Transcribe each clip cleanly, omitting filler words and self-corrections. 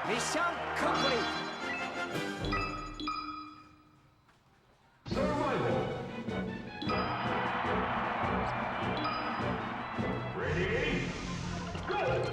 Mission complete. Survival. Ready? Go!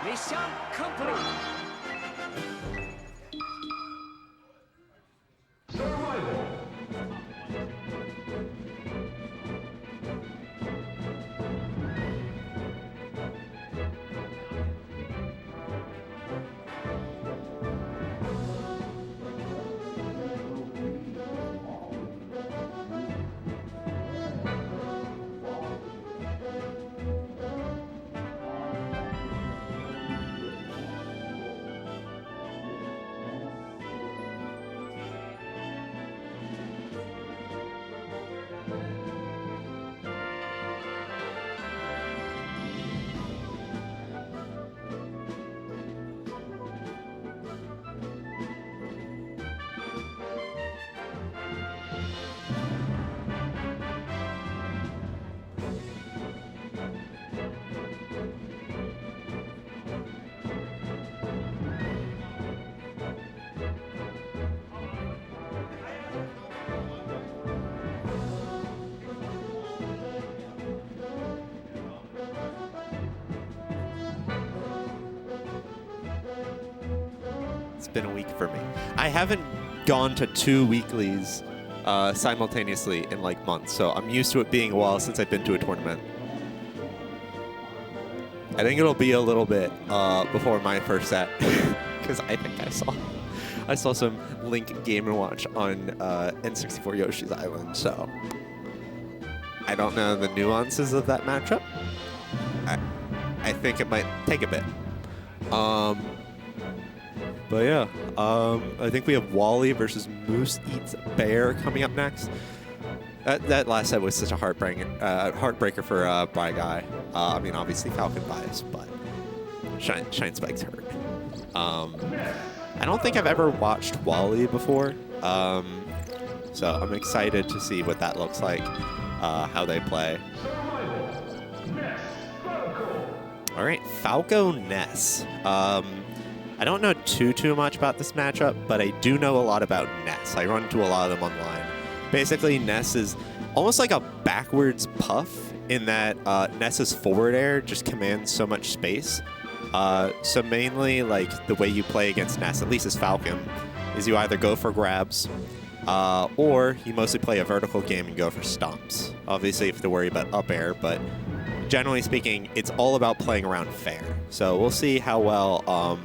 Mission complete. Survival. It's been a week for me. I haven't gone to 2 weeklies simultaneously in like months, so I'm used to it being a while since I've been to a tournament. I think it'll be a little bit before my first set, because I think I saw some Link Game & Watch on N64 Yoshi's Island, so I don't know the nuances of that matchup. I think it might take a bit. But yeah, I think we have WallE versus MooseEatsBear coming up next. That last set was such a heartbreaker for Bryguy. I mean, obviously Falcon bias, but Shine Spike's hurt. I don't think I've ever watched WallE before, so I'm excited to see what that looks like, how they play. All right, Falco Ness. I don't know too much about this matchup, but I do know a lot about Ness. I run into a lot of them online. Basically, Ness is almost like a backwards puff in that Ness's forward air just commands so much space. So mainly, like, the way you play against Ness, at least as Falcon, is you either go for grabs, or you mostly play a vertical game and go for stomps. Obviously, you have to worry about up air, but generally speaking, it's all about playing around fair. So we'll see how well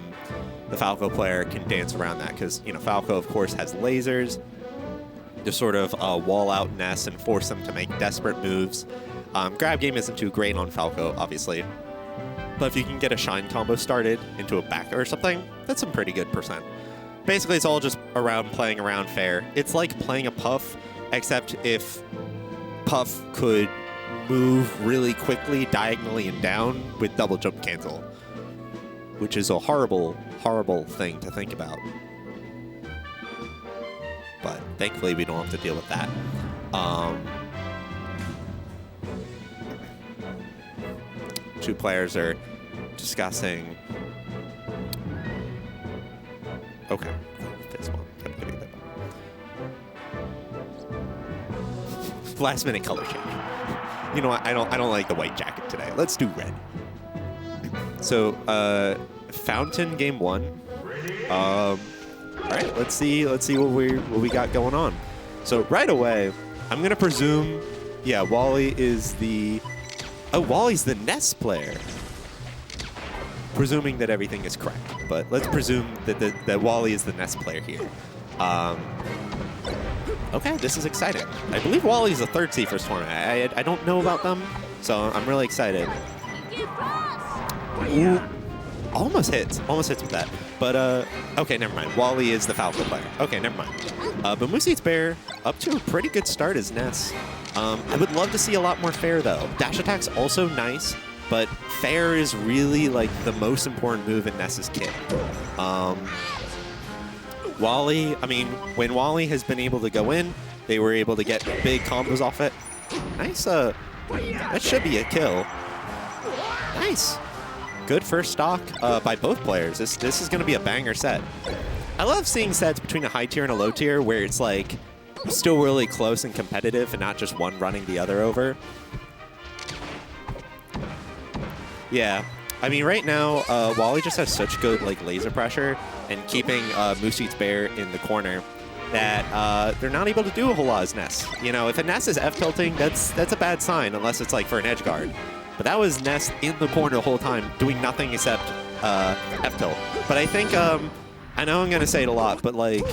the Falco player can dance around that, because, you know, Falco, of course, has lasers to sort of wall out Ness and force them to make desperate moves. Grab game isn't too great on Falco, obviously, but if you can get a Shine combo started into a back or something, that's some pretty good percent. Basically, it's all just around playing around fair. It's like playing a Puff, except if Puff could move really quickly diagonally and down with double jump cancel, which is a horrible thing to think about. But thankfully, we don't have to deal with that. Two players are discussing. Okay, this one. Last minute color change. You know what? I don't like the white jacket today. Let's do red. So, Fountain game 1. All right, let's see what we got going on. So right away, I'm gonna presume, yeah, WallE is the. Oh, WallE's the Ness player. Presuming that everything is correct, but let's presume that WallE is the Ness player here. Okay, this is exciting. I believe WallE is a third seed for this tournament. I don't know about them, so I'm really excited. Ooh, almost hits with that. But okay, never mind. WallE is the Falco player. Okay, never mind. But MooseEatsBear up to a pretty good start as Ness. I would love to see a lot more fair though. Dash attack's also nice, but fair is really like the most important move in Ness's kit. WallE, I mean, when WallE has been able to go in, they were able to get big combos off it. Nice, that should be a kill. Nice. Good first stock by both players. This is going to be a banger set. I love seeing sets between a high tier and a low tier where it's like still really close and competitive and not just one running the other over. Yeah. I mean, right now, WallE just has such good like laser pressure and keeping MooseEatsBear in the corner that they're not able to do a whole lot as Ness. You know, if a Ness is F-tilting, that's a bad sign unless it's like for an edge guard. But that was Ness in the corner the whole time, doing nothing except F-tilt. But I think, I know I'm going to say it a lot, but like,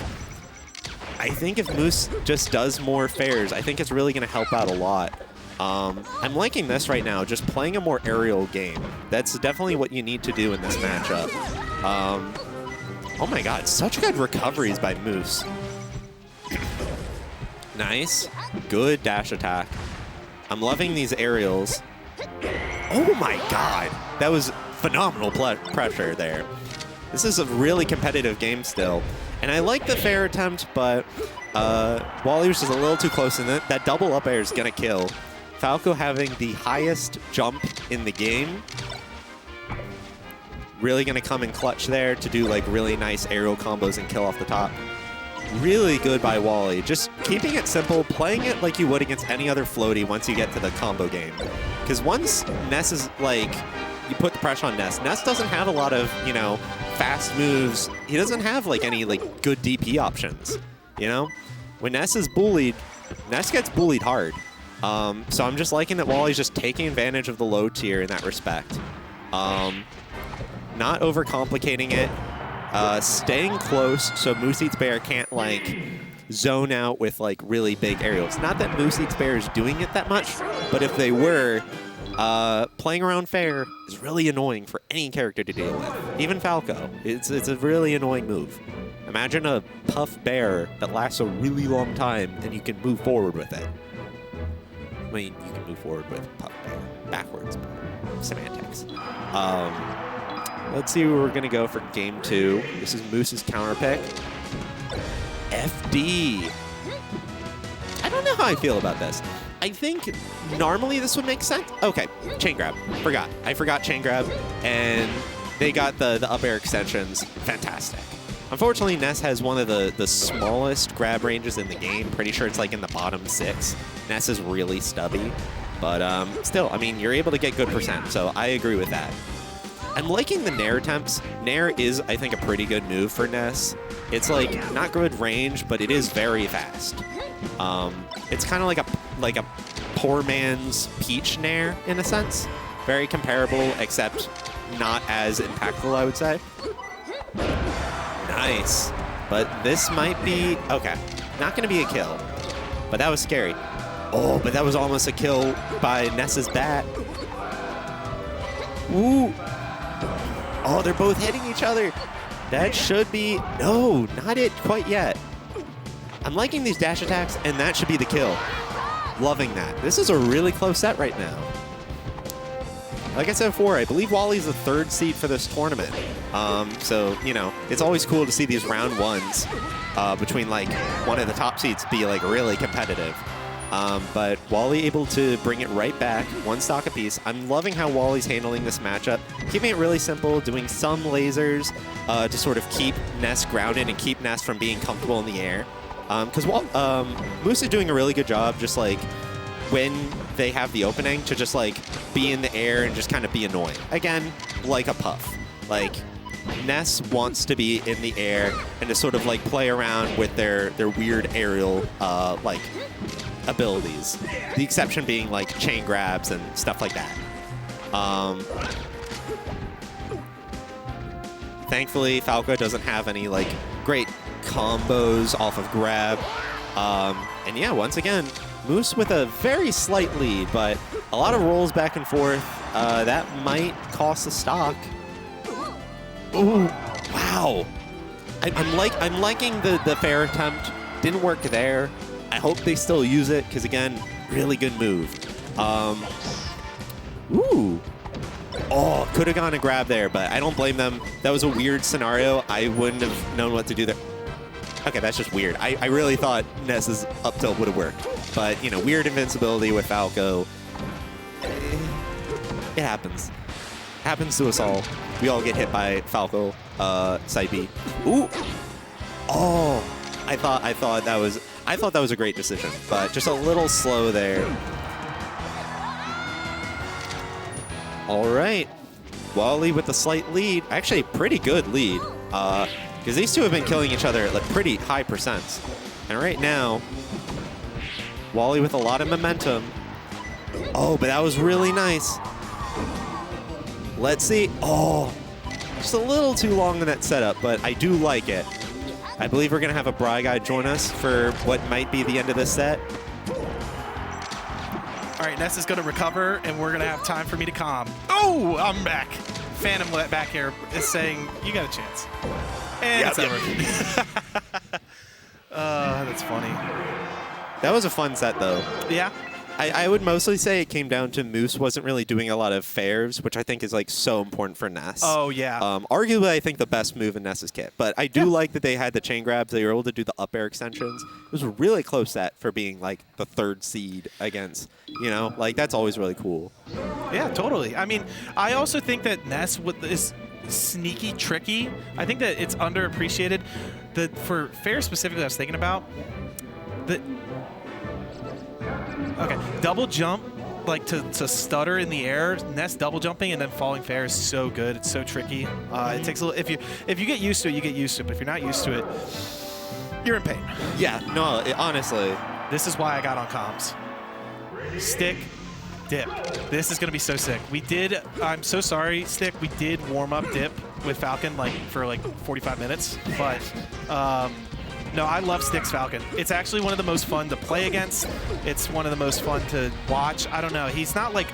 I think if Moose just does more fairs, I think it's really going to help out a lot. I'm liking this right now, just playing a more aerial game. That's definitely what you need to do in this matchup. Oh my god, such good recoveries by Moose. Nice. Good dash attack. I'm loving these aerials. Oh my god, that was phenomenal pressure there. This is a really competitive game still. And I like the fair attempt, but WallE was just a little too close, and that double up air is going to kill. Falco having the highest jump in the game. Really going to come in clutch there to do like really nice aerial combos and kill off the top. Really good by WallE. Just keeping it simple, playing it like you would against any other floaty once you get to the combo game. Because once Ness is like, you put the pressure on Ness. Ness doesn't have a lot of, you know, fast moves. He doesn't have like any like good DP options, you know? When Ness is bullied, Ness gets bullied hard. So I'm just liking that WallE's just taking advantage of the low tier in that respect. Not overcomplicating it. Staying close so MooseEatsBear can't like zone out with like really big aerials. Not that MooseEatsBear is doing it that much, but if they were, playing around fair is really annoying for any character to deal with. Even Falco. It's a really annoying move. Imagine a puff bear that lasts a really long time and you can move forward with it. I mean, you can move forward with puff bear backwards, but semantics. Let's see where we're going to go for game 2. This is Moose's counter pick. FD. I don't know how I feel about this. I think normally this would make sense. Okay, chain grab. I forgot chain grab, and they got the up air extensions. Fantastic. Unfortunately, Ness has one of the smallest grab ranges in the game. Pretty sure it's like in the bottom 6. Ness is really stubby, but still, I mean, you're able to get good percent, so I agree with that. I'm liking the Nair attempts. Nair is, I think, a pretty good move for Ness. It's like not good range, but it is very fast. It's kind of like a poor man's Peach Nair in a sense. Very comparable, except not as impactful, I would say. Nice. But this might be... Okay. Not going to be a kill. But that was scary. Oh, but that was almost a kill by Ness's bat. Ooh. Oh, they're both hitting each other. That should be... No, not it quite yet. I'm liking these dash attacks, and that should be the kill. Loving that. This is a really close set right now. Like I said before, I believe WallE's the 3rd seed for this tournament. So, you know, it's always cool to see these round 1s between, like, one of the top seeds be, like, really competitive. But WallE able to bring it right back, 1 stock apiece. I'm loving how WallE's handling this matchup. Keeping it really simple, doing some lasers to sort of keep Ness grounded and keep Ness from being comfortable in the air. Because Moose is doing a really good job just, like, when they have the opening to just, like, be in the air and just kind of be annoying. Again, like a puff. Like, Ness wants to be in the air and to sort of, like, play around with their weird aerial, like, abilities. The exception being, like, chain grabs and stuff like that. Thankfully, Falco doesn't have any, like, great combos off of grab. And yeah, once again, Moose with a very slight lead, but a lot of rolls back and forth. That might cost a stock. Ooh, wow. I'm liking the fair attempt. Didn't work there. I hope they still use it, because again, really good move. Ooh. Oh, could have gone and grabbed there, but I don't blame them. That was a weird scenario. I wouldn't have known what to do there. Okay, that's just weird. I really thought Ness's up tilt would have worked. But, you know, weird invincibility with Falco. It happens. Happens to us all. We all get hit by Falco, side B. Ooh. Oh, I thought that was a great decision, but just a little slow there. All right, WallE with a slight lead. Actually, pretty good lead. Because these two have been killing each other at like pretty high percents. And right now, WallE with a lot of momentum. Oh, but that was really nice. Let's see. Oh, just a little too long in that setup, but I do like it. I believe we're going to have a Bryguy join us for what might be the end of this set. All right, Ness is going to recover, and we're going to have time for me to calm. Oh, I'm back. Phantom back here is saying, you got a chance. And it's over. That's funny. That was a fun set, though. Yeah. I would mostly say it came down to Moose wasn't really doing a lot of fairs, which I think is like so important for Ness. Oh, yeah. Arguably, I think the best move in Ness's kit. But I do like that they had the chain grabs. They were able to do the up air extensions. It was a really close set for being like the 3rd seed against, you know, like that's always really cool. Yeah, totally. I mean, I also think that Ness is sneaky, tricky. I think that it's underappreciated. For fair specifically, I was thinking about okay, double jump, like to stutter in the air. Ness double jumping and then falling fair is so good. It's so tricky. It takes a little. If you get used to it, you get used to it. But if you're not used to it, you're in pain. Yeah, no, honestly. This is why I got on comms. Stik, dip. This is gonna be so sick. I'm so sorry, Stik. We did warm up dip with Falcon for 45 minutes, but. No, I love Stik's Falcon. It's actually one of the most fun to play against. It's one of the most fun to watch. I don't know. He's not like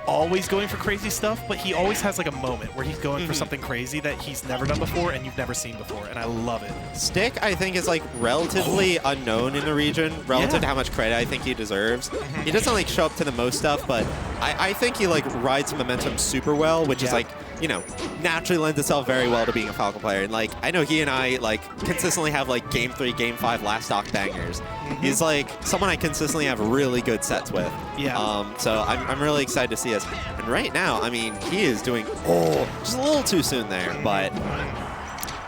always going for crazy stuff, but he always has like a moment where he's going for something crazy that he's never done before and you've never seen before, and I love it. Stik, I think, is like relatively unknown in the region relative to how much credit I think he deserves. He doesn't like show up to the most stuff, but I think he like rides momentum super well, which is like, you know, naturally lends itself very well to being a Falcon player. And like, I know he and I like consistently have like Game 3, Game 5 last stock bangers. He's like someone I consistently have really good sets with. Yeah. So I'm really excited to see us. And right now, I mean, he is doing just a little too soon there, but.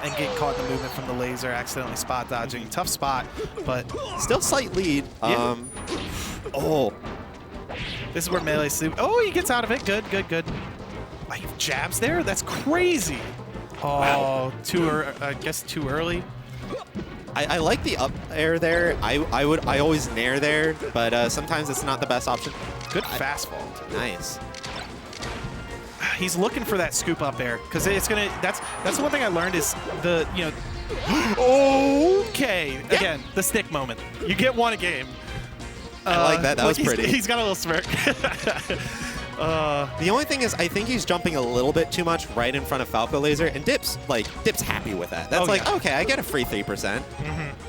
And get caught in the movement from the laser, accidentally spot dodging. Tough spot, but still slight lead. This is where melee sleep. Oh, he gets out of it. Good, good, good. Oh, he jabs there? That's crazy. Oh, wow. I guess too early. I like the up air there. I always nair there, but sometimes it's not the best option. Good fast fall. Nice. He's looking for that scoop up air because it's gonna. That's the one thing I learned is the okay, again, the Stik moment. You get one a game. I like that. That was pretty. He's got a little smirk. The only thing is, I think he's jumping a little bit too much right in front of Falco Laser, and Dip's happy with that. That's okay, I get a free 3%.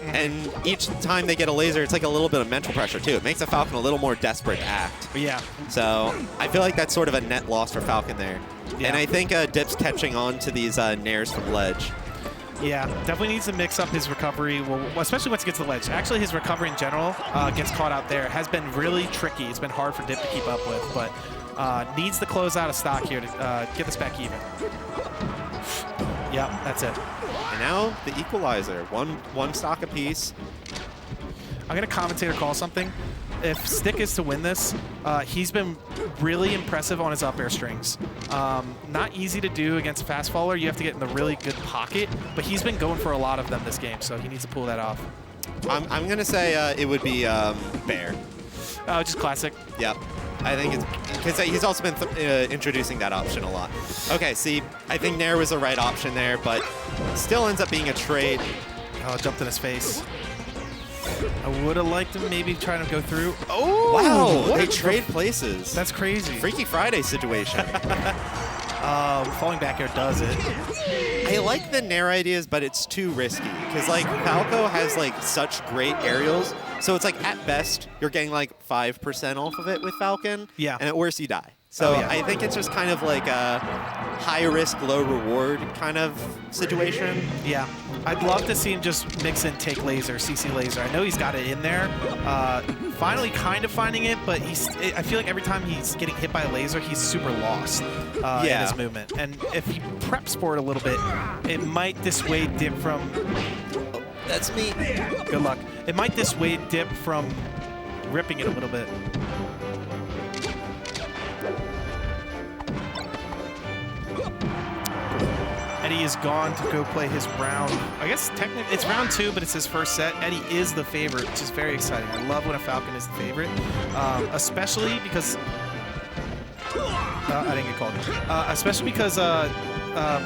And each time they get a laser, it's like a little bit of mental pressure too. It makes the Falcon a little more desperate to act. Yeah. So I feel like that's sort of a net loss for Falcon there. Yeah. And I think Dip's catching on to these nairs from ledge. Yeah, definitely needs to mix up his recovery, well, especially once he gets to the ledge. Actually, his recovery in general gets caught out there. Has been really tricky. It's been hard for Dip to keep up with, but needs to close out of stock here to get this back even. Yep, that's it. And now the equalizer, one stock apiece. I'm gonna commentator call something. If Stik is to win this, he's been really impressive on his up air strings. Not easy to do against a fast faller. You have to get in the really good pocket, but he's been going for a lot of them this game, so he needs to pull that off. I'm gonna say it would be Bear. Just classic. Yep. I think it's because he's also been introducing that option a lot. Okay, see, I think Nair was the right option there, but still ends up being a trade. Oh, jumped in his face. I would have liked him maybe trying to go through. Oh! Wow, they trade places. That's crazy. Freaky Friday situation. Falling back air does it. I like the Nair ideas, but it's too risky. Because, like, Falco has, like, such great aerials. So it's, like, at best, you're getting, like, 5% off of it with Falcon. Yeah. And at worst, you die. So I think it's just kind of like a high-risk, low-reward kind of situation. Yeah. I'd love to see him just mix in take laser, CC laser. I know he's got it in there. Finally kind of finding it, but I feel like every time he's getting hit by a laser, he's super lost in his movement. And if he preps for it a little bit, it might dissuade Dip from... Oh, that's me. Good luck. It might dissuade Dip from ripping it a little bit. Eddie is gone to go play his round. I guess technically it's round 2, but it's his first set. Eddie is the favorite, which is very exciting. I love when a Falcon is the favorite, especially because I didn't get called. Especially because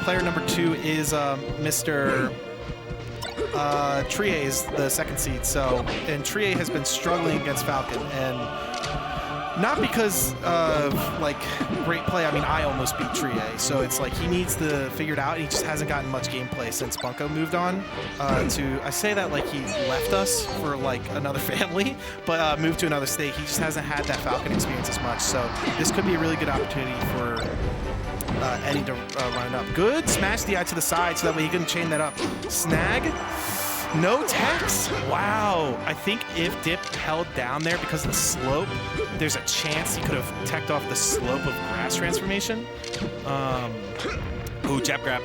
player number 2 is Mr. Treeaye is the second seed. So, and Treeaye has been struggling against Falcon, and not because of like great play. I mean, I almost beat Treeaye, so it's like he needs to figure it out. He just hasn't gotten much gameplay since Bunko moved on. I say that like he left us for like another family, but moved to another state. He just hasn't had that Falcon experience as much. So this could be a really good opportunity for Eddie to run it up. Good smash DI to the side so that way he can chain that up. Snag. No techs? Wow. I think if Dip held down there because of the slope, there's a chance he could have teched off the slope of grass transformation. Ooh, jab grab.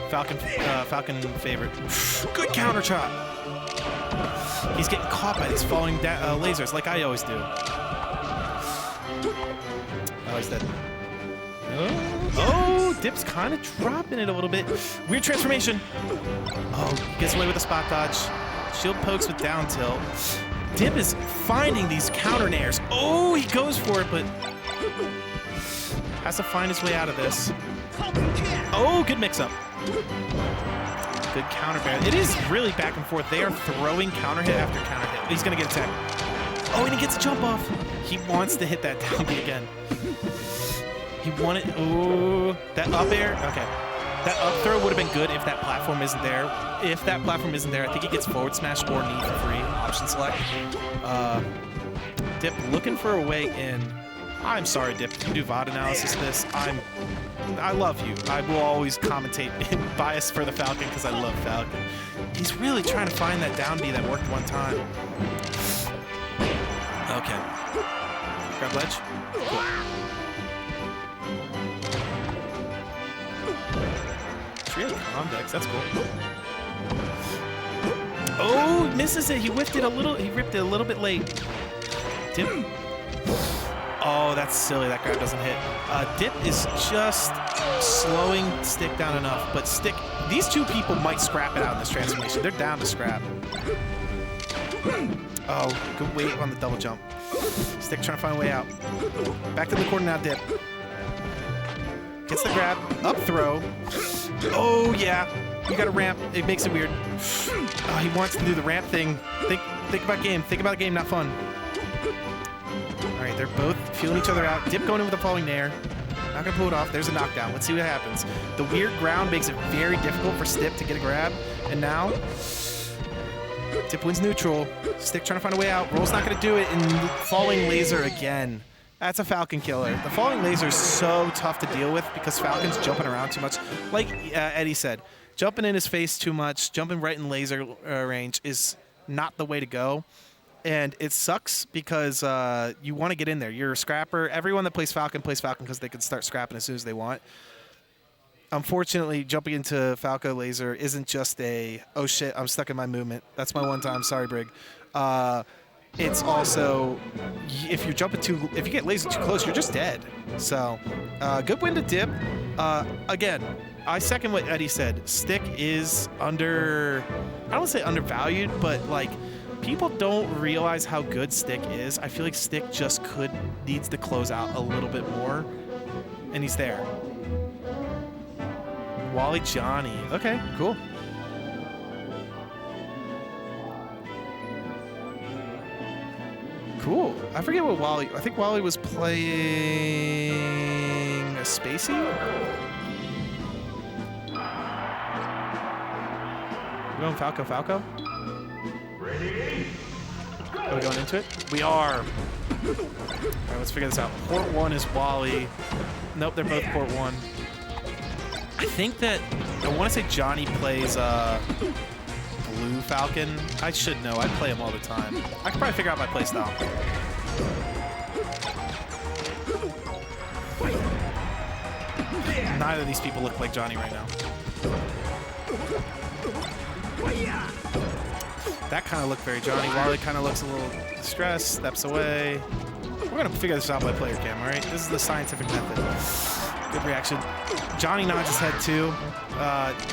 Falcon favorite. Good counter chop. He's getting caught by these falling lasers like I always do. Oh, he's dead. Oh, Dip's kind of dropping it a little bit. Weird transformation. Oh, gets away with a spot dodge. Shield pokes with down tilt. Dip is finding these counter nairs. Oh, he goes for it, but has to find his way out of this. Oh, good mix-up. Good counter bear. It is really back and forth. They are throwing counter hit after counter hit. He's going to get attacked. Oh, and he gets a jump off. He wants to hit that down B again. He wanted, ooh, that up air, okay. That up throw would have been good if that platform isn't there. If that platform isn't there, I think he gets forward smash or knee for free, option select. Dip looking for a way in. I'm sorry, Dip, if you do VOD analysis this, I love you. I will always commentate bias for the Falcon because I love Falcon. He's really trying to find that down B that worked one time. Okay. Grab ledge. Cool. Convex, that's cool. Oh, misses it. He whiffed it a little. He ripped it a little bit late. Dip. Oh, that's silly. That grab doesn't hit. Dip is just slowing Stik down enough, but Stik. These two people might scrap it out in this transformation. They're down to scrap. Oh, good wait on the double jump. Stik trying to find a way out. Back to the corner now, Dip. Gets the grab. Up throw. Oh, yeah. You got a ramp. It makes it weird. Oh, he wants to do the ramp thing. Think about game. Think about the game, not fun. All right, they're both feeling each other out. Dip going in with a falling nair. Not going to pull it off. There's a knockdown. Let's see what happens. The weird ground makes it very difficult for Stik to get a grab. And now, Dip wins neutral. Stik trying to find a way out. Roll's not going to do it. And falling laser again. That's a Falcon killer. The falling laser is so tough to deal with because Falcon's jumping around too much. Like Eddie said, jumping in his face too much, jumping right in laser range is not the way to go. And it sucks because you want to get in there. You're a scrapper. Everyone that plays Falcon because they can start scrapping as soon as they want. Unfortunately, jumping into Falco laser isn't just a, oh shit, I'm stuck in my movement. That's my one time. Sorry, Brig. It's also, if you jump into, if you get laser too close, you're just dead. So, good win to Dip. Again, I second what Eddie said. Stik is I don't want to say undervalued, but like, people don't realize how good Stik is. I feel like Stik just needs to close out a little bit more, and he's there. WallE Johnny. Okay, cool. Cool. I forget what WallE. I think WallE was playing a Spacey. We're going Falco. Ready? Are we going into it? We are. All right, let's figure this out. Port 1 is WallE. Nope, they're both Port 1. I think that, I want to say Johnny plays Blue Falcon. I should know. I play him all the time. I could probably figure out my play style. Neither of these people look like Johnny right now. That kind of looked very Johnny. WallE kind of looks a little distressed, steps away. We're going to figure this out by player cam, all right? This is the scientific method. Good reaction. Johnny nods his head too.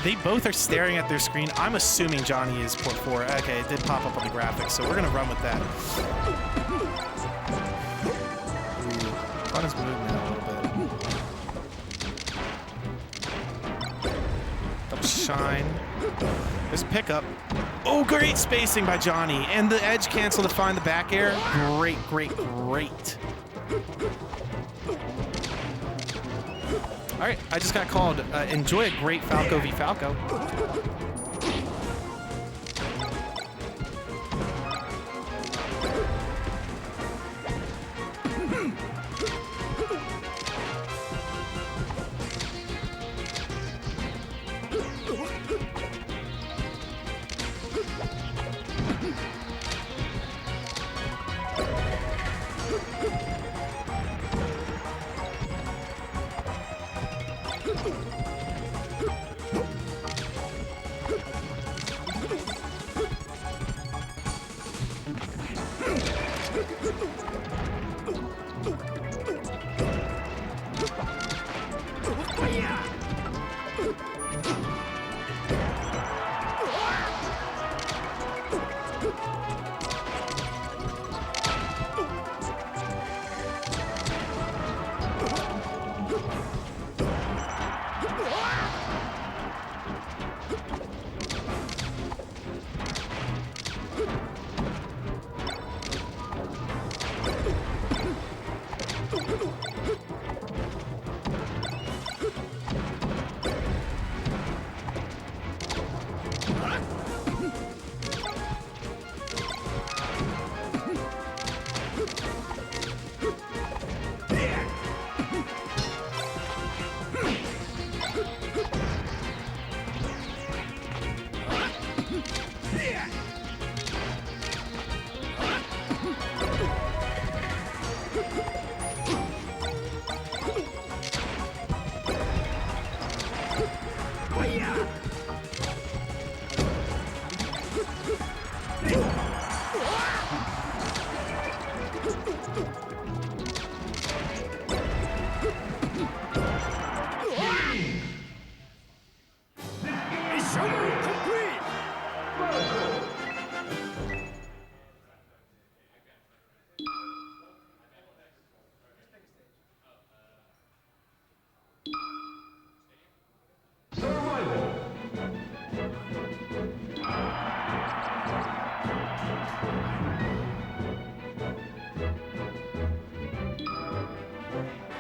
They both are staring at their screen. I'm assuming Johnny is port 4. Okay, it did pop up on the graphics, so we're going to run with that. Ooh, on his move now a little bit. Double shine. There's a pickup. Oh, great spacing by Johnny. And the edge cancel to find the back air. Great, great, great. All right, I just got called. Enjoy a great Falco v Falco.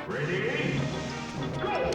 Ready? Go!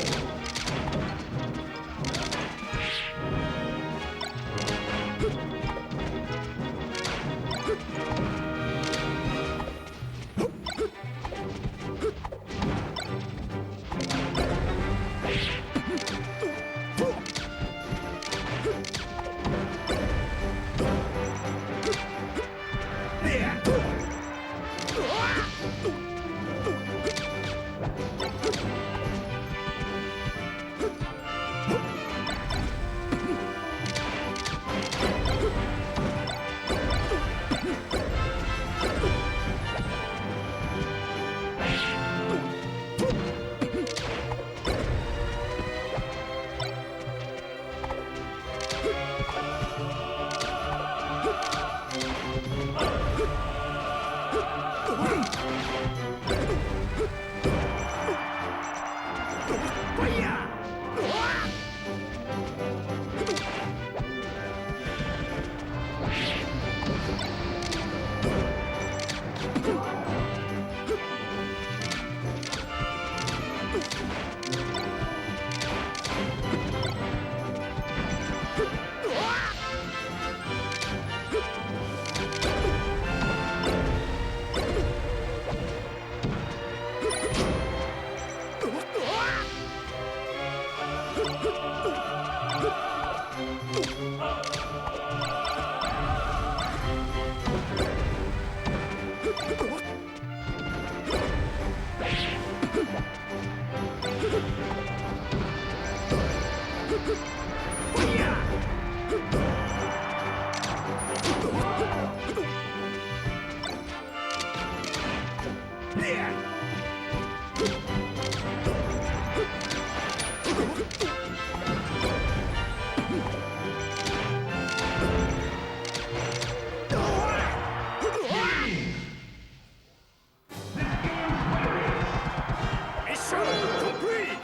Mission complete!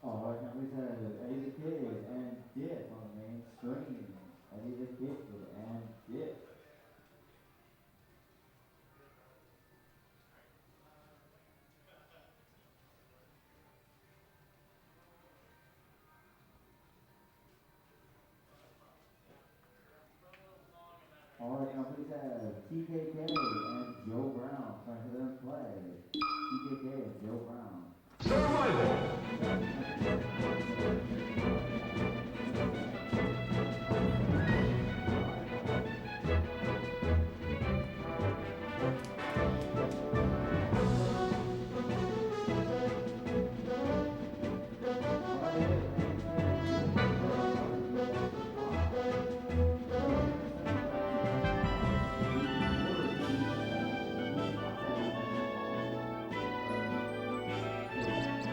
Alright, now we've had Eddie the Kid and Dip on the main screen. Eddie the Kid and Dip. All right, now please have TKK and Joe Brown starting their play. TKK and Joe Brown. Survival.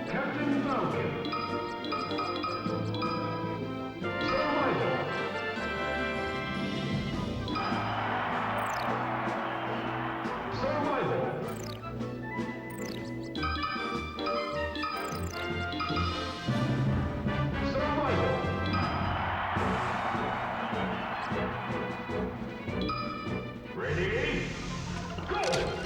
Captain Falcon. Survival. Survival. Survival. Ready? Go!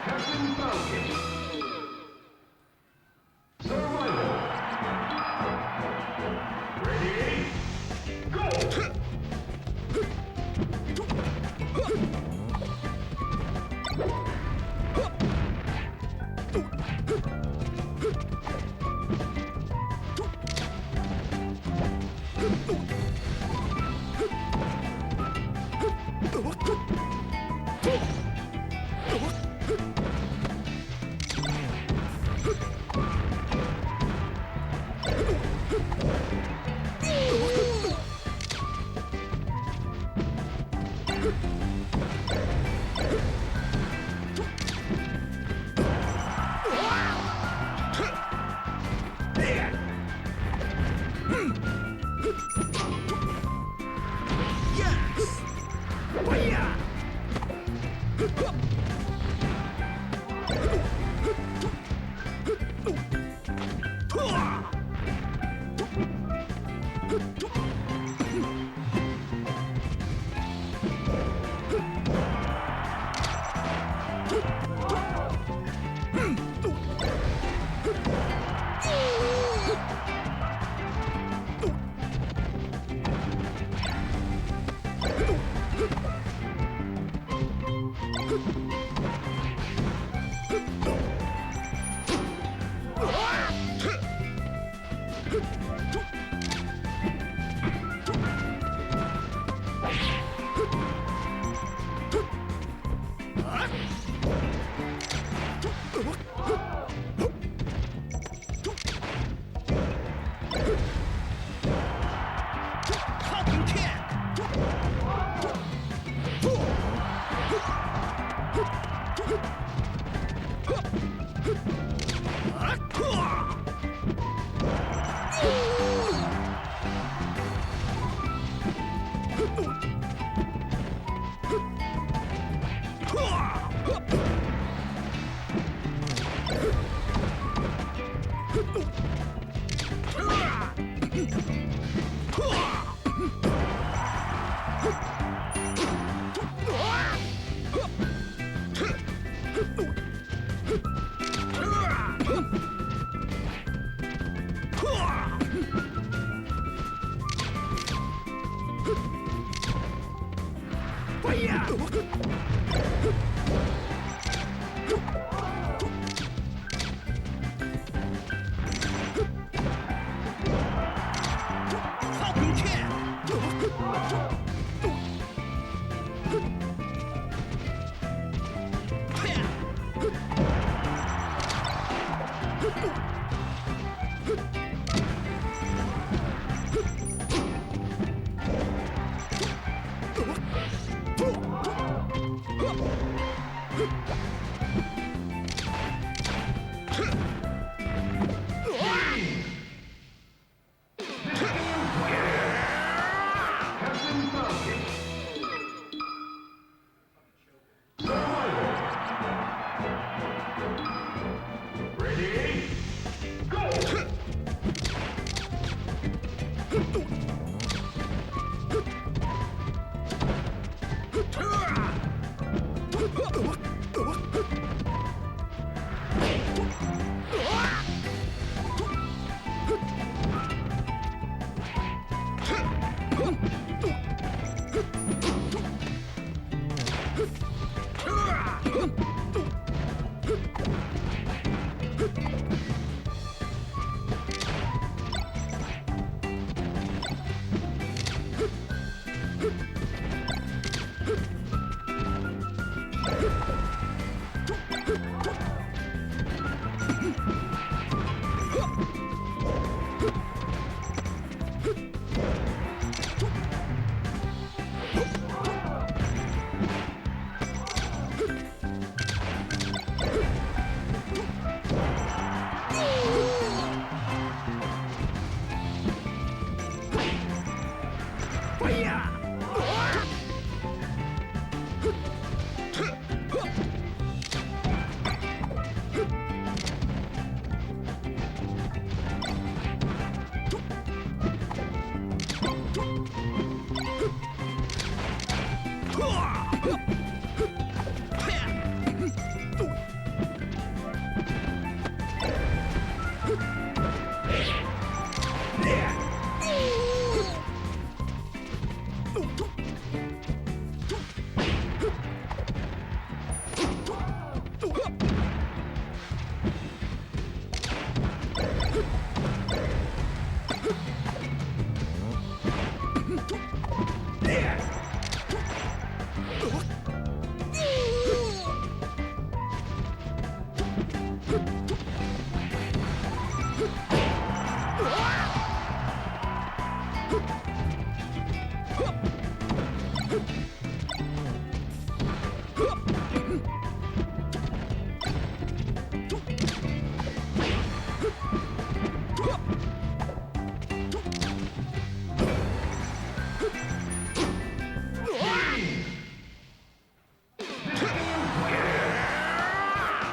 Captain Falcon. Survival. Ready? Go!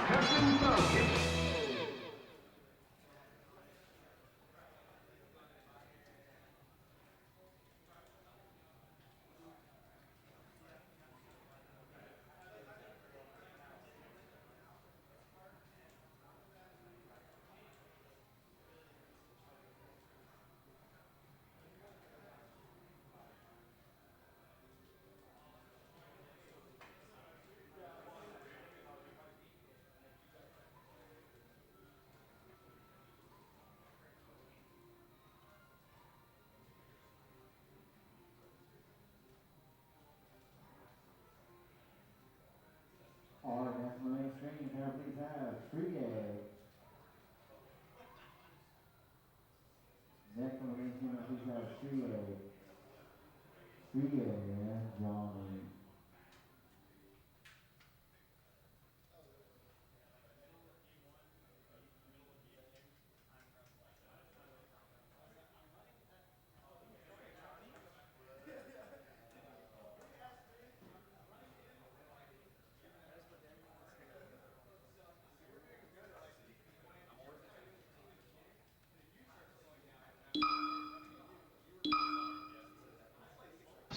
Captain Falcon. All right, next on the main screen, can I please have Treeaye? Next on the main screen, can I please have Treeaye? Treeaye and Johnny.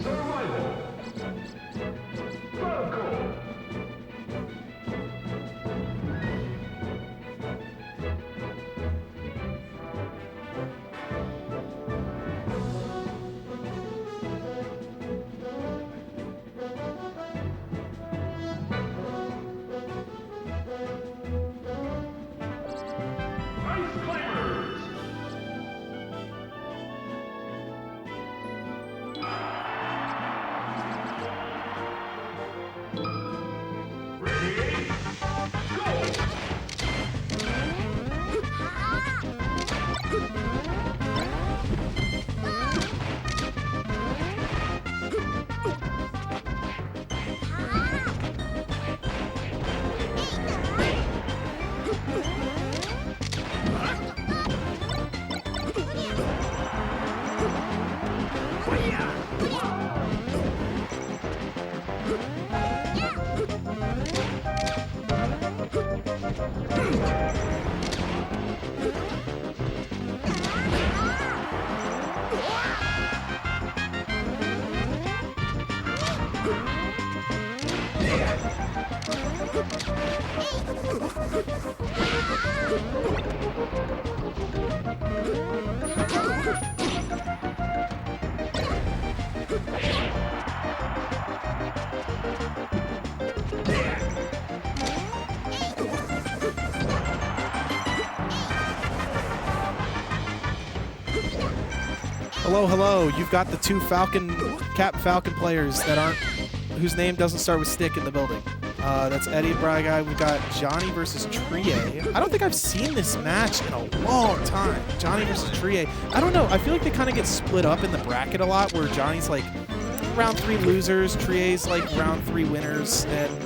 Survival. Hello, hello. You've got the two Captain Falcon players that aren't, whose name doesn't start with Stik in the building. That's Eddie and Bryguy. We've got Johnny versus Treeaye. I don't think I've seen this match in a long time. Johnny versus Treeaye. I don't know. I feel like they kind of get split up in the bracket a lot, where Johnny's like round 3 losers, Treeaye's like round 3 winners, and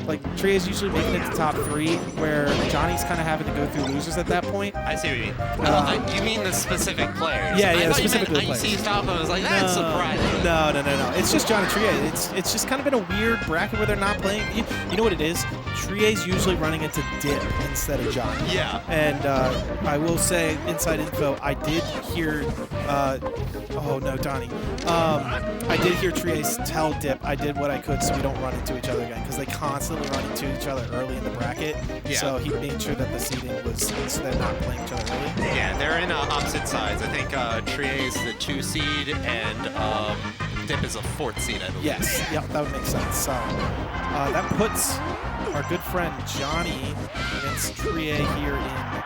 like Treeaye's usually making it to top 3, where Johnny's kind of having to go through losers at that point. I see what you mean. You mean the specific players? Yeah, I thought specifically you meant players. IC Falco. I was like, that's surprising. No. It's just Johnny Treeaye. It's just kind of been a weird bracket where they're not playing. You know what it is? Treeaye's usually running into Dip instead of Johnny. Yeah. And I will say, inside info, I did hear. Oh no, Donnie. I did hear Treeaye tell Dip, I did what I could so we don't run into each other again, because they constantly run into each other early in the bracket. Yeah. So he made sure that the seeding was so they're not playing each other early. Yeah, they're in opposite sides. I think Treeaye is the 2 seed and Dip is a 4th seed, I believe. Yes, yep, that would make sense. So that puts our good friend Johnny against Treeaye here in,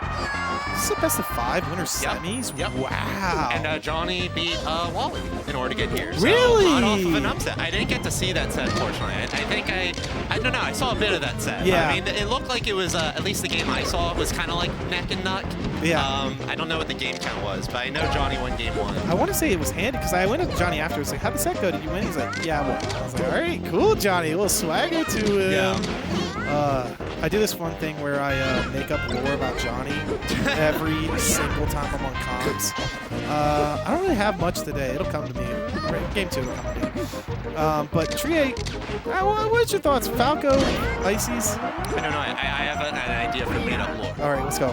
this is a best of 5 winner semis. Yep. Wow. And Johnny beat WallE in order to get here. So Really? Not off of an upset. I didn't get to see that set, fortunately. I think I don't know. I saw a bit of that set. Yeah. I mean, it looked like it was, at least the game I saw was kind of like neck and neck. Yeah. I don't know what the game count was, but I know Johnny won game 1. I want to say it was handy, because I went up to Johnny afterwards, like, how'd the set go? Did you win? He's like, yeah, I won. I was like, all right, cool, Johnny. A little swagger to him. Yeah. I do this fun thing where I make up lore about Johnny every single time I'm on comms. I don't really have much today. It'll come to me. Right, game 2 will come to me. But Treeaye, what's your thoughts? Falco, Ices? I don't know. I have an idea for made up lore. All right, let's go.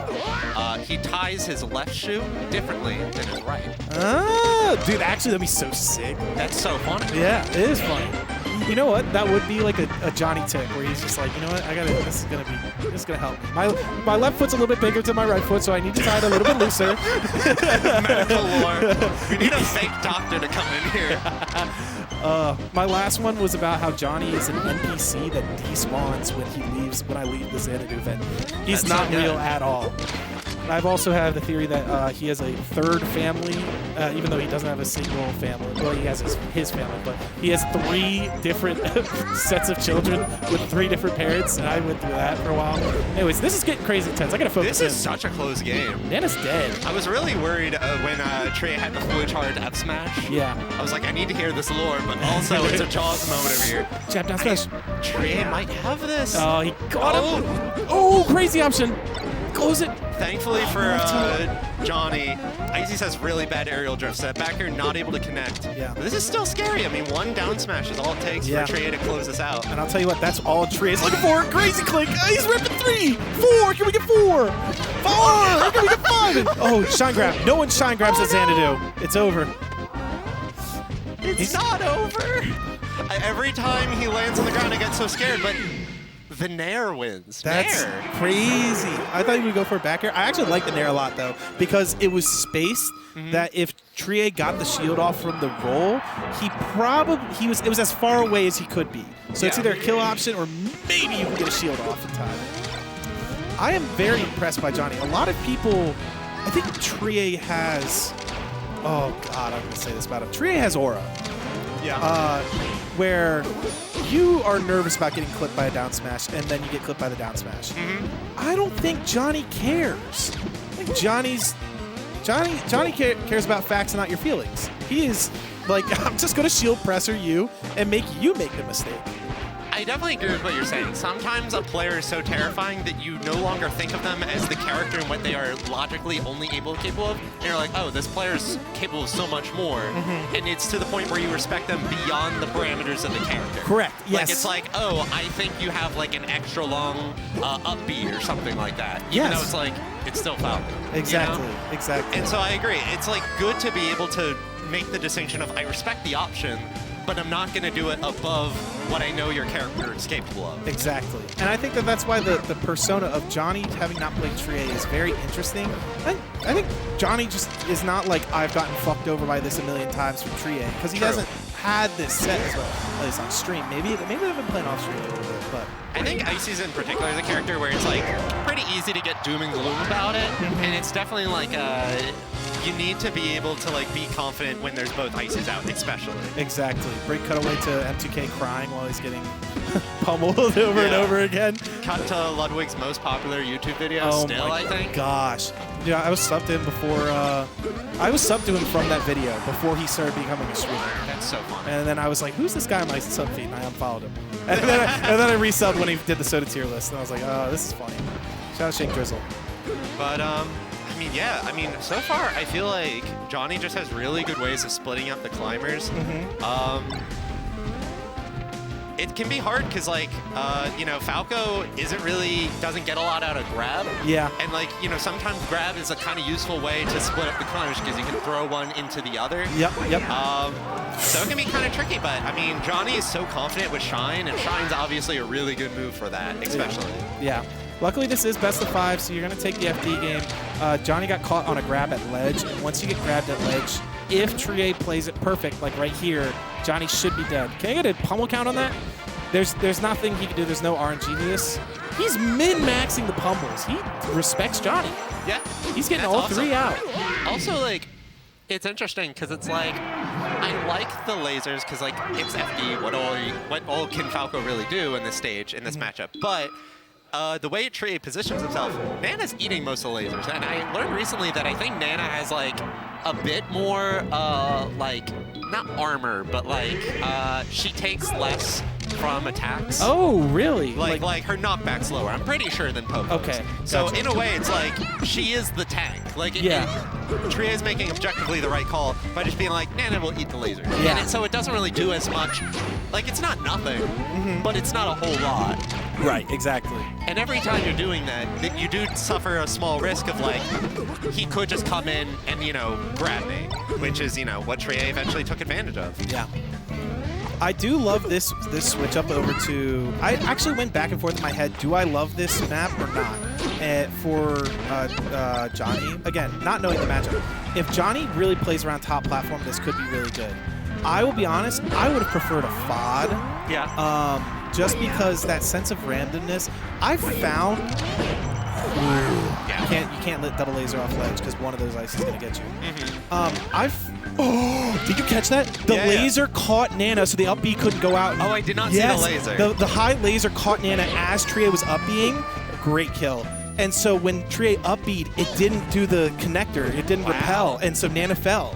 He ties his left shoe differently than his right. Dude, actually, that'd be so sick. That's so funny. Yeah, it is funny. You know what? That would be like a Johnny tick, where he's just like, you know what? This is gonna help me. My left foot's a little bit bigger than my right foot, so I need to tie it a little bit looser. Medical lore. We need a fake doctor to come in here. My last one was about how Johnny is an NPC that despawns when I leave the Xanadu event. He's That's not so good. real at all. I've also had the theory that he has a 3rd family, even though he doesn't have a single family. Well, he has his family, but he has 3 different sets of children with 3 different parents, and I went through that for a while. Anyways, this is getting crazy intense. I gotta focus This is such a close game. Nana's dead. I was really worried when Treeaye had the fully charged F smash. Yeah. I was like, I need to hear this lore, but also it's a Jaws moment over here. Jab down smash. Treeaye might have this. Oh, he got him. Oh, crazy option. Close it. Thankfully for Johnny, Ices has really bad aerial drift set. Back here, not able to connect. Yeah. But this is still scary. I mean, 1 down smash is all it takes Yeah. for Treeaye to close this out. And I'll tell you what, that's all Treeaye's looking for. Crazy click. He's ripping 3. 4. Can we get 4? 4. Can we get 5? Oh, shine grab. No one shine grabs at Xanadu. It's over. It's not over. Every time he lands on the ground, I get so scared, but the Nair wins. That's Nair. crazy. I thought he would go for a back air. I actually like the Nair a lot, though, because it was spaced that if Treeaye got the shield off from the roll, it was as far away as he could be. So it's Yeah. either a kill option or maybe you can get a shield off in time. I am very impressed by Johnny. A lot of people, I think Treeaye has, oh God, I'm going to say this about him. Treeaye has aura. Yeah. Where you are nervous about getting clipped by a down smash, and then you get clipped by the down smash. I don't think Johnny cares. I think Johnny cares about facts and not your feelings. He is like, I'm just going to shield presser you and make you make the mistake. I definitely agree with what you're saying. Sometimes a player is so terrifying that you no longer think of them as the character and what they are logically only capable of. And you're like, oh, this player is capable of so much more. And it's to the point where you respect them beyond the parameters of the character. Correct, yes. Like, it's like, oh, I think you have like an extra long up B or something like that. Even though it's like, it's still Falcon. Exactly, You know? exactly. And so I agree. It's like good to be able to make the distinction of I respect the option, but I'm not going to do it above what I know your character is capable of. Exactly. And I think that's why the persona of Johnny, having not played Treeaye, is very interesting. I think Johnny just is not like, I've gotten fucked over by this a million times from Treeaye, because he hasn't had this set as well, at least on stream. Maybe they've been playing off stream a little bit, but I think Ices in particular is a character where it's like pretty easy to get doom and gloom about it, and it's definitely like you need to be able to like be confident when there's both ices out, especially. Exactly. Brig cutaway to M2K crying while he's getting pummeled over and over again. Cut to Ludwig's most popular YouTube video Oh still, my I think. gosh. Yeah, I was subbed to him before. I was subbed to him from that video before he started becoming a streamer. That's so funny. And then I was like, who's this guy on my sub feed? And I unfollowed him. And then I resubbed when he did the soda tier list. And I was like, oh, this is funny. Shout out Shake Drizzle. But, I mean, yeah, I mean, so far, I feel like Johnny just has really good ways of splitting up the climbers. It can be hard because, like, you know, Falco doesn't get a lot out of grab. Yeah. And, like, you know, sometimes grab is a kind of useful way to split up the climbers because you can throw one into the other. Yep. So it can be kind of tricky, but, I mean, Johnny is so confident with Shine, and Shine's obviously a really good move for that, especially. Yeah. Luckily, this is best of 5, so you're going to take the FD game. Johnny got caught on a grab at ledge, and once you get grabbed at ledge, if Treeaye plays it perfect, like right here, Johnny should be dead. Can I get a pummel count on that? There's nothing he can do. There's no RNG to this. He's min-maxing the pummels. He respects Johnny. Yeah. He's getting That's all awesome. 3 out. Also, like, it's interesting because it's like, I like the lasers because, like, it's FD. What all can Falco really do in this stage, in this matchup? But the way Treeaye positions himself, Nana's eating most of the lasers. And I learned recently that I think Nana has, like, a bit more, like, not armor, but, like, she takes less from attacks. Oh, really? Like her knockback's lower, I'm pretty sure, than Poco's. Okay, So gotcha. in a way, it's like she is the tank. Like, Treeaye's making objectively the right call by just being like, Nana will eat the laser. Yeah. And so it doesn't really do as much. Like, it's not nothing, but it's not a whole lot. Right, exactly. And every time you're doing that, you do suffer a small risk of, like, he could just come in and, you know, grab me, which is, you know, what Treeaye eventually took advantage of. Yeah. I do love this switch up over to... I actually went back and forth in my head. Do I love this map or not? For Johnny, again, not knowing the matchup. If Johnny really plays around top platform, this could be really good. I will be honest, I would have preferred a FOD. Yeah. Just because that sense of randomness, I've found... You can't let double laser off ledge because one of those ice is going to get you. Did you catch that? The laser caught Nana, so the up B couldn't go out. Oh, I did not see the laser. The high laser caught Nana as Treeaye was up B'ing. Great kill. And so when Treeaye up B'd, it didn't do the connector. It didn't repel, and so Nana fell.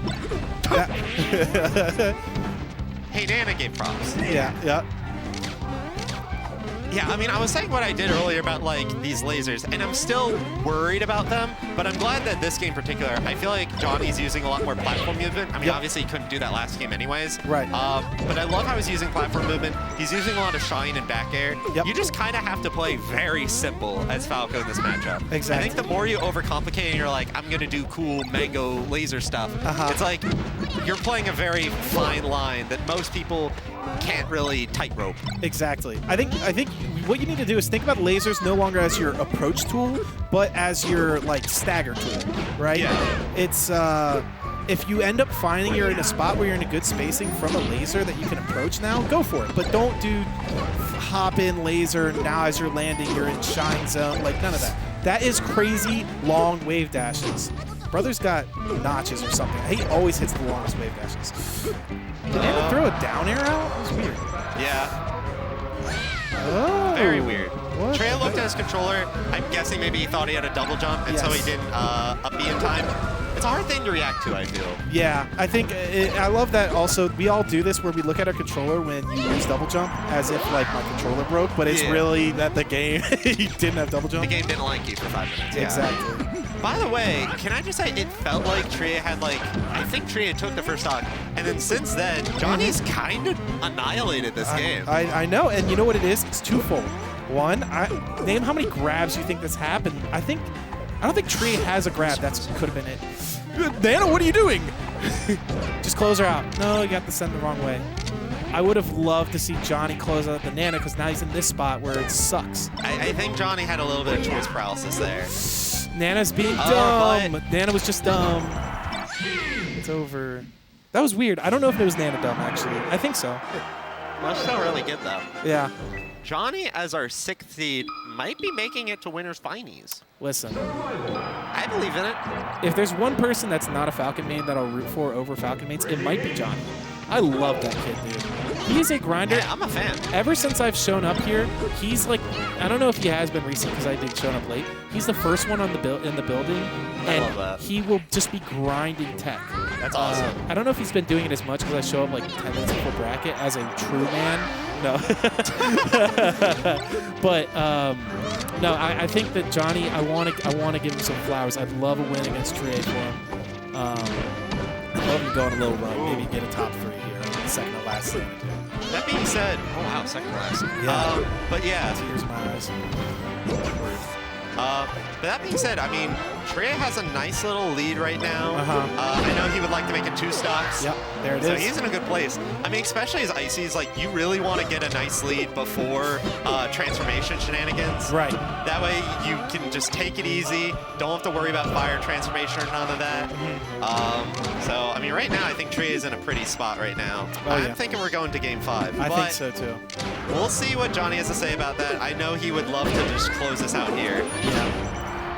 Hey, Nana gave props. Yeah. Yeah, I mean, I was saying what I did earlier about, like, these lasers, and I'm still worried about them, but I'm glad that this game in particular, I feel like Johnny's using a lot more platform movement. I mean, obviously he couldn't do that last game anyways. Right. But I love how he's using platform movement. He's using a lot of shine and back air. Yep. You just kind of have to play very simple as Falco in this matchup. Exactly. I think the more you overcomplicate and you're like, I'm going to do cool mango laser stuff, it's like you're playing a very fine line that most people can't really tightrope. Exactly. I think what you need to do is think about lasers no longer as your approach tool, but as your like stagger tool, right? Yeah. It's if you end up finding you're in a spot where you're in a good spacing from a laser that you can approach now, go for it. But don't do hop in laser now as you're landing, you're in shine zone, like none of that. That is crazy long wave dashes. Brother's got notches or something. He always hits the longest wave dashes. Did Nana throw a down arrow? That was weird. Yeah. Oh. Very weird. What? Treeaye looked at his controller. I'm guessing maybe he thought he had a double jump, and so he didn't up B in time. It's a hard thing to react to, I feel. Yeah, I think I love that also. We all do this where we look at our controller when you use double jump as if like my controller broke, but it's really that the game he didn't have double jump. The game didn't like you for 5 minutes. Yeah. Exactly. By the way, can I just say it felt like Treeaye had like, I think Treeaye took the first stock, and then since then, Johnny's kind of annihilated this game. I know, and you know what it is? It's twofold. One, name how many grabs you think that's happened. I don't think Treeaye has a grab. That could have been it. Nana, what are you doing? Just close her out. No, you got to send the wrong way. I would have loved to see Johnny close out the Nana because now he's in this spot where it sucks. I think Johnny had a little bit of choice paralysis there. Nana's being dumb. Nana was just dumb. It's over. That was weird. I don't know if it was Nana dumb, actually. I think so. Must still really good, though. Yeah. Johnny, as our 6th seed, might be making it to winners finals. Listen, I believe in it. if there's one person that's not a Falcon main that I'll root for over Falcon mains, it might be Johnny. I love that kid, dude. He is a grinder. Yeah, I'm a fan. Ever since I've shown up here, he's like, I don't know if he has been recent because I did show up late. He's the first one on the in the building, and love that. he will just be grinding tech. That's awesome. I don't know if he's been doing it as much because I show up like 10 minutes before bracket as a true man. No. But no, I think that Johnny, I want to give him some flowers. I'd love a win against Treeaye for him. I'd love him to go on a little run, maybe get a top 3 here, second to last thing. That being said, oh wow, second last. Yeah. But yeah. Tears in my eyes. But that being said, I mean, Treeaye has a nice little lead right now. I know he would like to make it 2 stocks. Yep, there it So is. he's in a good place. I mean, especially as Icy's, like, you really want to get a nice lead before transformation shenanigans. Right. That way you can just take it easy. Don't have to worry about fire transformation or none of that. So, I mean, right now, I think Treeaye is in a pretty spot right now. I'm thinking we're going to game 5. I think so, too. We'll see what Johnny has to say about that. I know he would love to just close this out here. Yeah.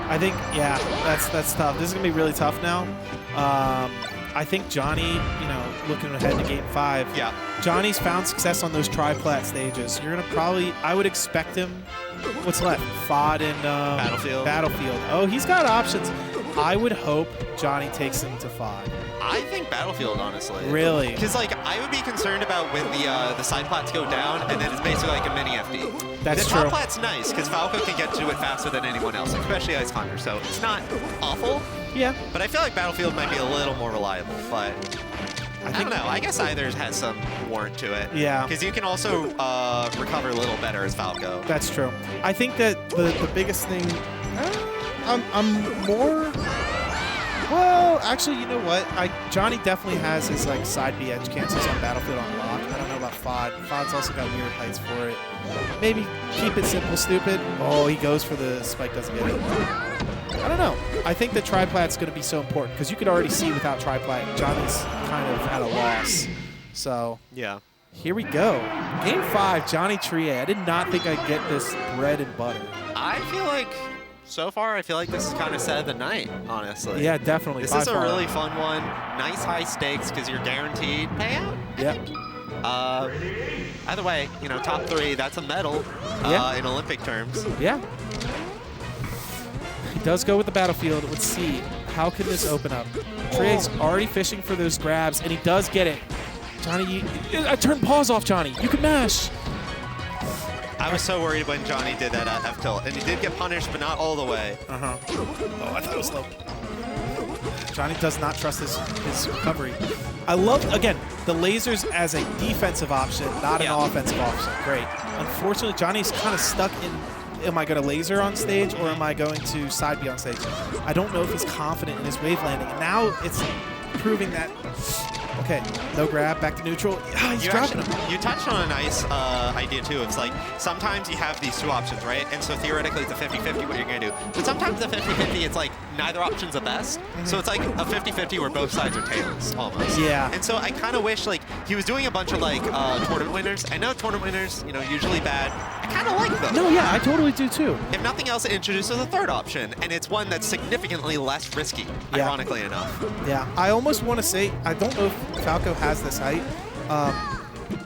I think, yeah, that's tough. This is going to be really tough now. I think Johnny, you know, looking ahead to game 5. Yeah. Johnny's found success on those tri-plat stages. You're going to probably, I would expect him, what's left? FOD and Battlefield. Battlefield. Oh, he's got options. I would hope Johnny takes him to FOD. I think Battlefield, honestly. Really? Because, like, I would be concerned about when the side plats go down, and then it's basically like a mini FD. That's the true. top plat's nice, because Falco can get to it faster than anyone else, especially Ice Hunter, so it's not awful. Yeah. But I feel like Battlefield might be a little more reliable, but I don't know. I guess either has some warrant to it. Yeah. Because you can also recover a little better as Falco. That's true. I think that the biggest thing, I'm more. Well, actually, you know what? Johnny definitely has his like side B edge cancels on Battlefield on lock. I don't know about FOD. FOD's also got weird heights for it. Maybe keep it simple, stupid. Oh, he goes for the spike, doesn't get it. I don't know. I think the triplat's going to be so important because you could already see without triplat, Johnny's kind of at a loss. So Yeah. here we go. Game 5, Johnny Treeaye. I did not think I'd get this bread and butter. I feel like, so far, I feel like this is kind of set of the night, honestly. Yeah, definitely. This by is a far. really fun one. Nice high stakes because you're guaranteed payout. Yep. Either way, you know, top 3, that's a medal in Olympic terms. Yeah. He does go with the Battlefield. Let's see. How can this open up? Treeaye's already fishing for those grabs, and he does get it. Johnny, I turned pause off, Johnny. You can mash. I was so worried when Johnny did that F tilt, and he did get punished, but not all the way. Oh, I thought it was low. Johnny does not trust his recovery. I love, again, the lasers as a defensive option, not an offensive option. Great. Unfortunately, Johnny's kind of stuck in, am I going to laser on stage or am I going to side B on stage? I don't know if he's confident in his wave landing. And now it's proving that, okay, no grab, back to neutral. He's dropping him. You touched on a nice idea, too. It's like, sometimes you have these 2 options, right? And so theoretically, it's a 50-50 what you're going to do. But sometimes the 50-50, it's like, neither option's the best. So it's like a 50-50 where both sides are tails, almost. Yeah. And so I kind of wish, like, he was doing a bunch of, like, tournament winners. I know tournament winners, you know, usually bad. I kind of like them. No, yeah, I totally do, too. If nothing else, it introduces a 3rd option, and it's one that's significantly less risky, ironically enough. Yeah, I almost want to say, I don't know if Falco has this height.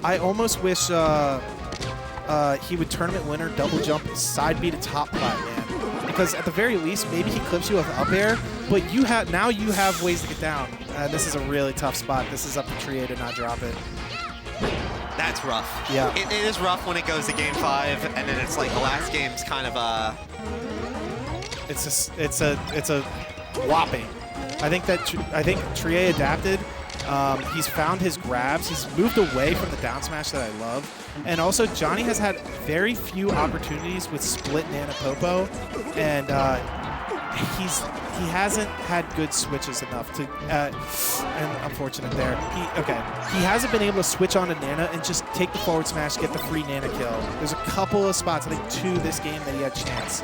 I almost wish he would tournament winner double jump side B to top plat, man. Because at the very least, maybe he clips you with up air, but now you have ways to get down. This is a really tough spot. This is up to Treeaye to not drop it. That's rough. Yeah. It is rough when it goes to game 5, and then it's like the last game's kind of It's a whopping. I think Treeaye adapted. He's found his grabs. He's moved away from the down smash that I love. And also, Johnny has had very few opportunities with split Nana Popo, and he hasn't had good switches enough to. And unfortunate there. He hasn't been able to switch on to Nana and just take the forward smash, get the free Nana kill. There's a couple of spots, I think 2 this game, that he had chance.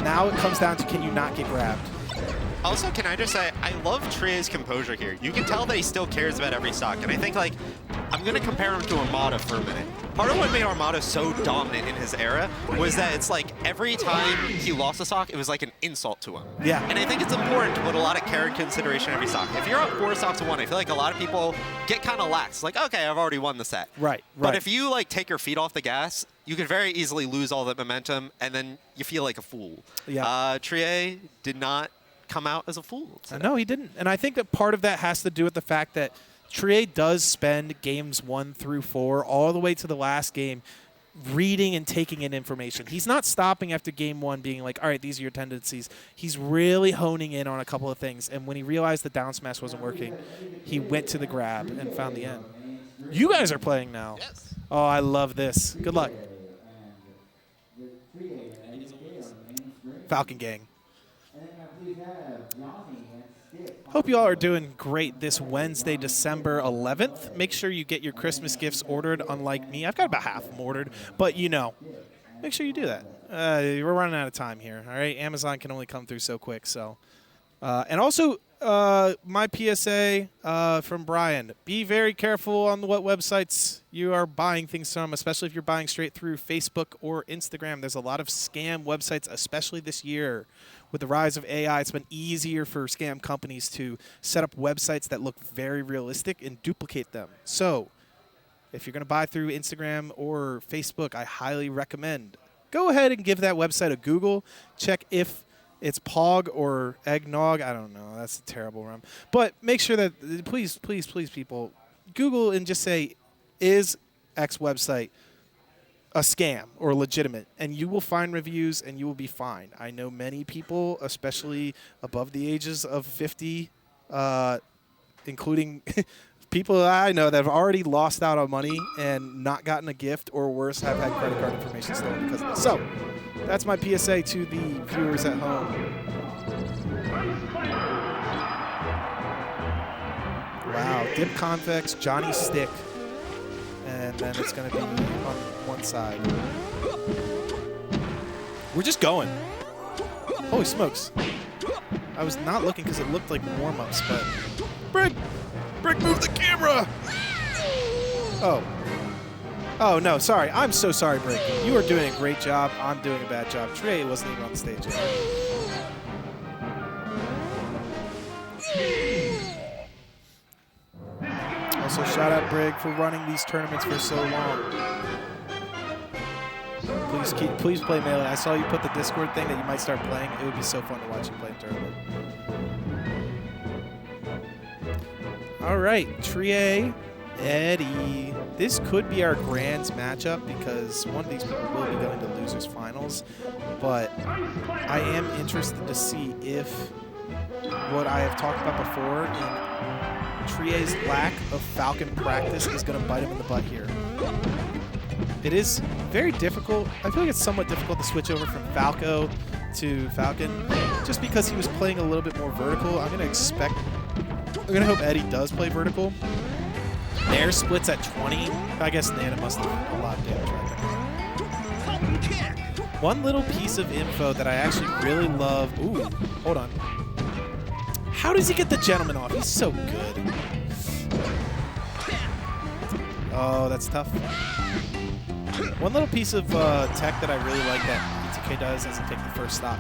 Now it comes down to, can you not get grabbed? Also, can I just say, I love Treeaye's composure here. You can tell that he still cares about every stock, and I think, like, I'm going to compare him to Armada for a minute. Part of what made Armada so dominant in his era was that it's like every time he lost a stock, it was like an insult to him. Yeah. And I think it's important to put a lot of character consideration in every stock. If you're up 4 stocks to 1, I feel like a lot of people get kind of lax. Like, okay, I've already won the set. Right. But if you like take your feet off the gas, you could very easily lose all that momentum, and then you feel like a fool. Yeah. Treeaye did not come out as a fool today. No, he didn't. And I think that part of that has to do with the fact that Treeaye does spend games 1 through 4 all the way to the last game reading and taking in information. He's not stopping after game 1 being like, all right, these are your tendencies. He's really honing in on a couple of things. And when he realized the down smash wasn't working, he went to the grab and found the end. You guys are playing now. Yes. Oh, I love this. Good luck. Falcon gang. Hope you all are doing great this Wednesday, December 11th. Make sure you get your Christmas gifts ordered, unlike me. I've got about half of them ordered, but you know, make sure you do that. We're running out of time here, all right? Amazon can only come through so quick, so. And also, my PSA from Brian, be very careful on what websites you are buying things from, especially if you're buying straight through Facebook or Instagram. There's a lot of scam websites, especially this year. With the rise of AI, it's been easier for scam companies to set up websites that look very realistic and duplicate them. So if you're going to buy through Instagram or Facebook, I highly recommend go ahead and give that website a Google. Check if it's Pog or Eggnog. I don't know. That's a terrible rhyme. But make sure that, please, please, please, people, Google and just say, is X website a scam or legitimate? And you will find reviews and you will be fine. I know many people, especially above the ages of 50, including people that I know that have already lost out on money and not gotten a gift, or worse, have had credit card information stolen because of it. So that's my PSA to the viewers at home. Wow, Dip Convex, Johnny Stik. And then it's going to be on one side. We're just going. Holy smokes. I was not looking because it looked like warm-ups, but... Brig, move the camera! Oh. Oh, no, sorry. I'm so sorry, Brig. You are doing a great job. I'm doing a bad job. Treeaye wasn't even on the stage yet. Also, shout out Brig for running these tournaments for so long. Please play Melee. I saw you put the Discord thing that you might start playing. It would be so fun to watch you play in tournament. All right, Treeaye, Eddie. This could be our Grands matchup because one of these people will be going to losers finals. But I am interested to see if what I have talked about before in Treeaye's lack of Falcon practice is going to bite him in the butt here. It is very difficult. I feel like it's somewhat difficult to switch over from Falco to Falcon just because he was playing a little bit more vertical. I'm going to hope Eddie does play vertical. Nair splits at 20. I guess Nana must have a lot of damage right there. One little piece of info that I actually really love. Ooh, hold on. How does he get the gentleman off? He's so good. Oh, that's tough. One little piece of tech that I really like that EddieTheKid does as he take the first stop.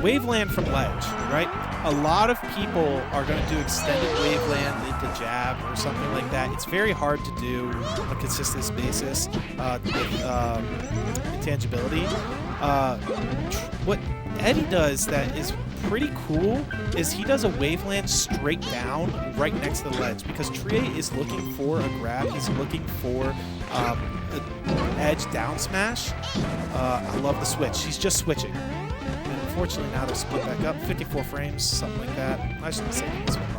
Waveland from ledge, right? A lot of people are going to do extended waveland into jab or something like that. It's very hard to do on a consistent basis with intangibility. What Eddie does that is pretty cool is he does a waveland straight down right next to the ledge because Treeaye is looking for a grab. He's looking for an edge down smash. I love the switch. He's just switching. And unfortunately, now they're split back up. 54 frames, something like that. I shouldn't say this one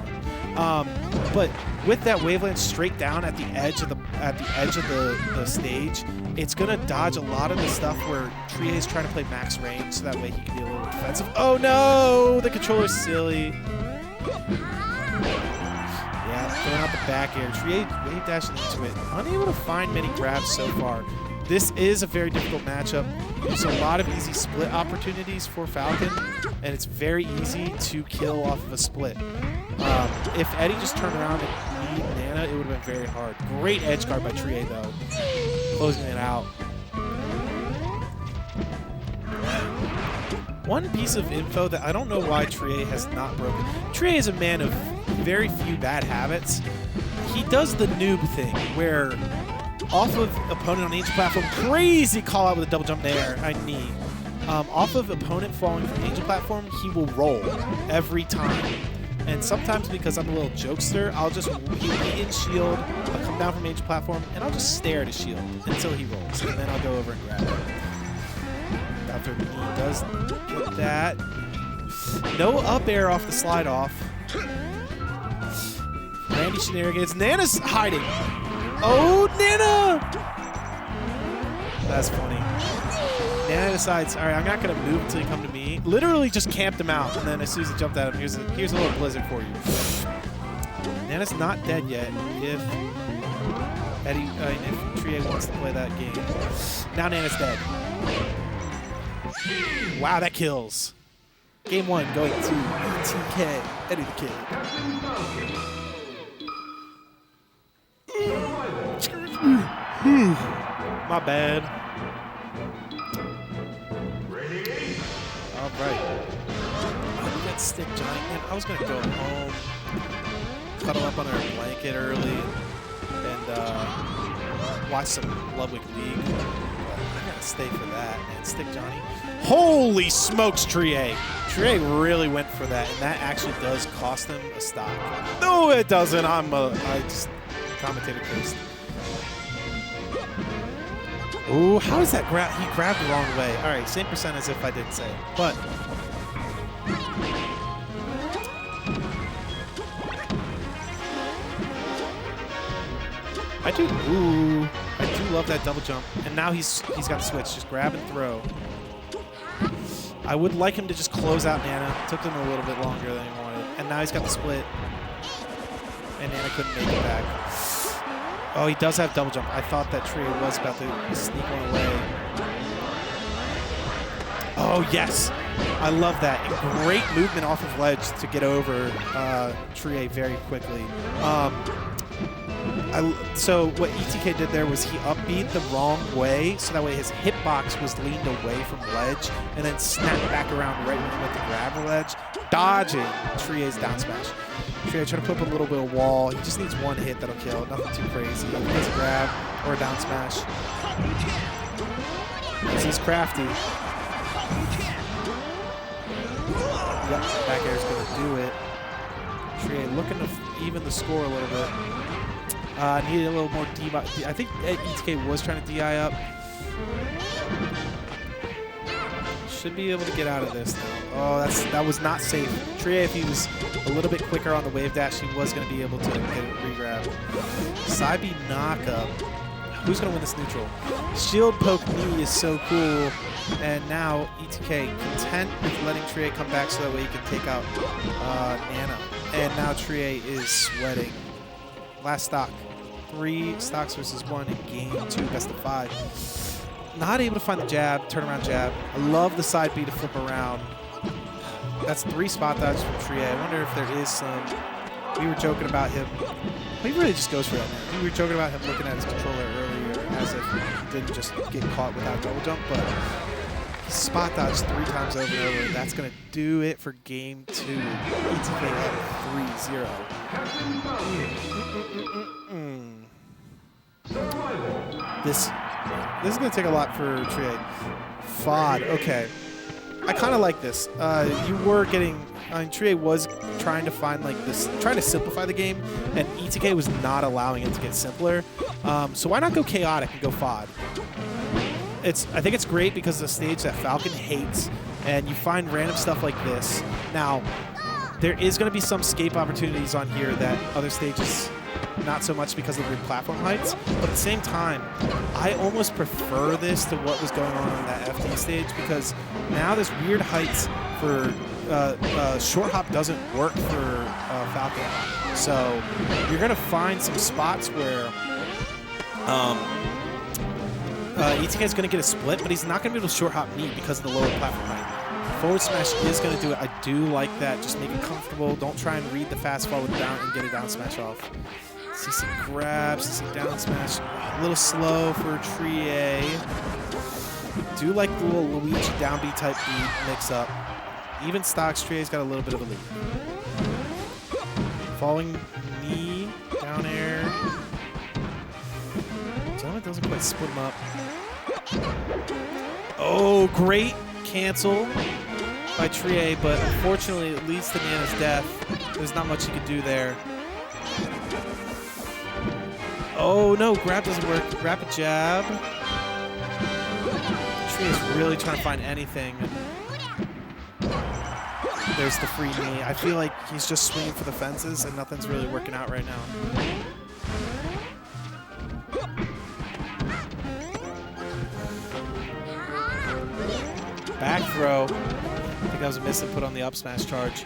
wrong. But with that waveland straight down at the edge of the stage, it's gonna dodge a lot of the stuff where Treeaye is trying to play max range, so that way he can be a little defensive. Oh no, the controller's silly. Yeah, throwing out the back air. Treeaye wave dashing into it. Unable to find many grabs so far. This is a very difficult matchup. There's a lot of easy split opportunities for Falcon, and it's very easy to kill off of a split. If Eddie just turned around and beat Nana, it would have been very hard. Great edge guard by Treeaye, though. Closing it out. One piece of info that I don't know why Treeaye has not broken. Treeaye is a man of very few bad habits. He does the noob thing where off of opponent on each platform, crazy call out with a double jump there, knee. Off of opponent falling from the angel platform, he will roll every time. And sometimes because I'm a little jokester, I'll just be in shield, I'll come down from angel platform, and I'll just stare at his shield until he rolls, and then I'll go over and grab it. After he does get that. No up air off the slide off. Randy shenanigans. Nana's hiding. Oh, Nana! That's funny. Nana decides, all right, I'm not going to move until you come to me. Literally just camped him out, and then as soon as he jumped at him, here's a little blizzard for you. Nana's not dead yet. If Treeaye wants to play that game. Now Nana's dead. Wow, that kills. Game 1 going to EddieTheKid. EddieTheKid. My bad. All right. We got Stik Giant. Man, I was going to go home, cuddle up under a blanket early, and watch some Ludwig League. I got to stay for that, man. Stik Johnny. Holy smokes, Treeaye. Treeaye really went for that, and that actually does cost him a stock. No, it doesn't. I just commentator cursed. Ooh, how is that grab? He grabbed the wrong way. All right, same percent as if I didn't say it. But I do love that double jump. And now he's got to switch. Just grab and throw. I would like him to just close out Nana. Took him a little bit longer than he wanted. And now he's got the split. And Nana couldn't make it back. Oh, he does have double jump. I thought that Treeaye was about to sneak one away. Oh, yes. I love that. Great movement off of ledge to get over Treeaye very quickly. So what EddieTheKid did there was he upbeat the wrong way, so that way his hitbox was leaned away from ledge, and then snapped back around right when he went to grab the ledge, dodging Treeaye's down smash. Treeaye trying to put up a little bit of wall. He just needs one hit that'll kill. Nothing too crazy. He has a grab or a down smash. He's crafty. Yep, back air is going to do it. Treeaye looking to even the score a little bit. Needed a little more DI. I think EddieTheKid was trying to DI up. Should be able to get out of this now. Oh, that was not safe. Treeaye, if he was a little bit quicker on the wave dash, he was going to be able to get a re-grab. Side B knockup. Who's going to win this neutral? Shield poke knee is so cool. And now EddieTheKid content with letting Treeaye come back so that way he can take out Nana. And now Treeaye is sweating. Last stock. 3 stocks versus 1 in game 2, best of 5. Not able to find the jab, turnaround jab. I love the side B to flip around. That's 3 spot dodges from Treeaye. I wonder if there is some. We were joking about him. He really just goes for that now. We were joking about him looking at his controller earlier as if he didn't just get caught without double jump, but he spot dodged 3 times over and over. That's going to do it for game 2. EddieTheKid up 3-0. This is going to take a lot for Treeaye. FOD, okay. I kind of like this. You were getting, Treeaye was trying to find like this, trying to simplify the game, and EddieTheKid was not allowing it to get simpler. So why not go chaotic and go FOD? I think it's great because it's a stage that Falcon hates, and you find random stuff like this. Now, there is going to be some escape opportunities on here that other stages not so much because of the platform heights, but at the same time, I almost prefer this to what was going on that FD stage, because now there's weird heights for short hop doesn't work for Falcon. So you're going to find some spots where EddieTheKid is going to get a split, but he's not going to be able to short hop knee because of the lower platform height. Forward smash is going to do it. I do like that. Just make it comfortable. Don't try and read the fast forward down and get a down smash off. See some grabs, see some down smash. A little slow for Treeaye. Do like the little Luigi down B type beat mix up. Even stocks, Treeaye's got a little bit of a lead. Falling knee, down air. Gentleman doesn't quite split him up. Oh, great cancel by Treeaye, but unfortunately it leads to Nana's death. There's not much he could do there. Oh no, grab doesn't work. Rapid jab. Treeaye's really trying to find anything. There's the free knee. I feel like he's just swinging for the fences and nothing's really working out right now. Back throw. I think that was a miss and put on the up smash charge.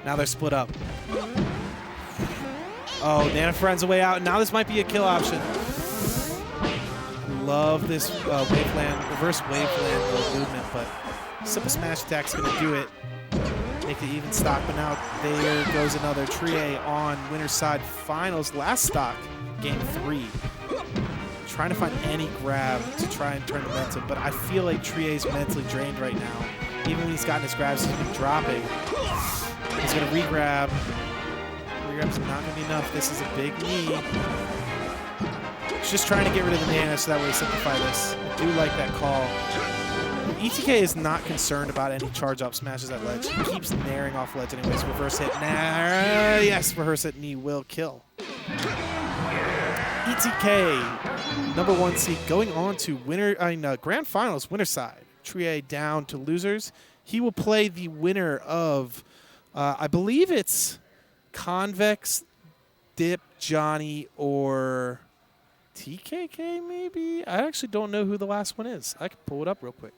Now they're split up. Oh, Nana finds a way out. Now this might be a kill option. Love this reverse waveland movement, but simple smash attack's going to do it. Make it even stock, but now there goes another Treeaye on winner's side finals. Last stock, game 3. Trying to find any grab to try and turn momentum, but I feel like Treeaye's mentally drained right now. Even when he's gotten his grabs, he's been dropping. He's going to re-grab. Re-grab's not going to be enough. This is a big knee. He's just trying to get rid of the Nana so that way simplify this. I do like that call. ETK is not concerned about any charge-up smashes at ledge. He keeps naring off ledge anyways. Reverse hit. Yes, reverse hit knee will kill. ETK, #1 seed, going on to grand finals, winner side. Treeaye down to losers. He will play the winner of, I believe it's Convex, Dip, Johnny, or TKK maybe? I actually don't know who the last one is. I can pull it up real quick.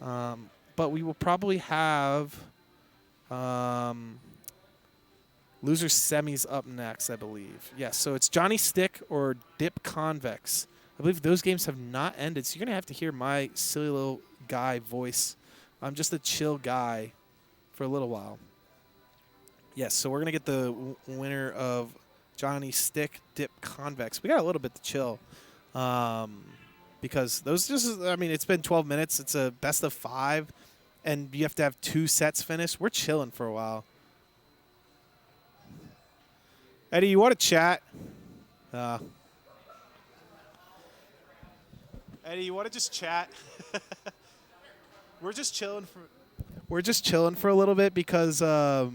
But we will probably have losers semis up next, I believe. Yes, so it's Johnny Stik or Dip Convex. I believe those games have not ended, so you're going to have to hear my silly little guy voice. I'm just a chill guy for a little while. Yes, so we're going to get the winner of Johnny Stik, Dip Convex. We got a little bit to chill. Because those just, I mean, it's been 12 minutes. It's a best of 5, and you have to have 2 sets finished. We're chilling for a while. Eddie, you want to chat? Eddie, you want to just chat? We're just chilling for a little bit because we're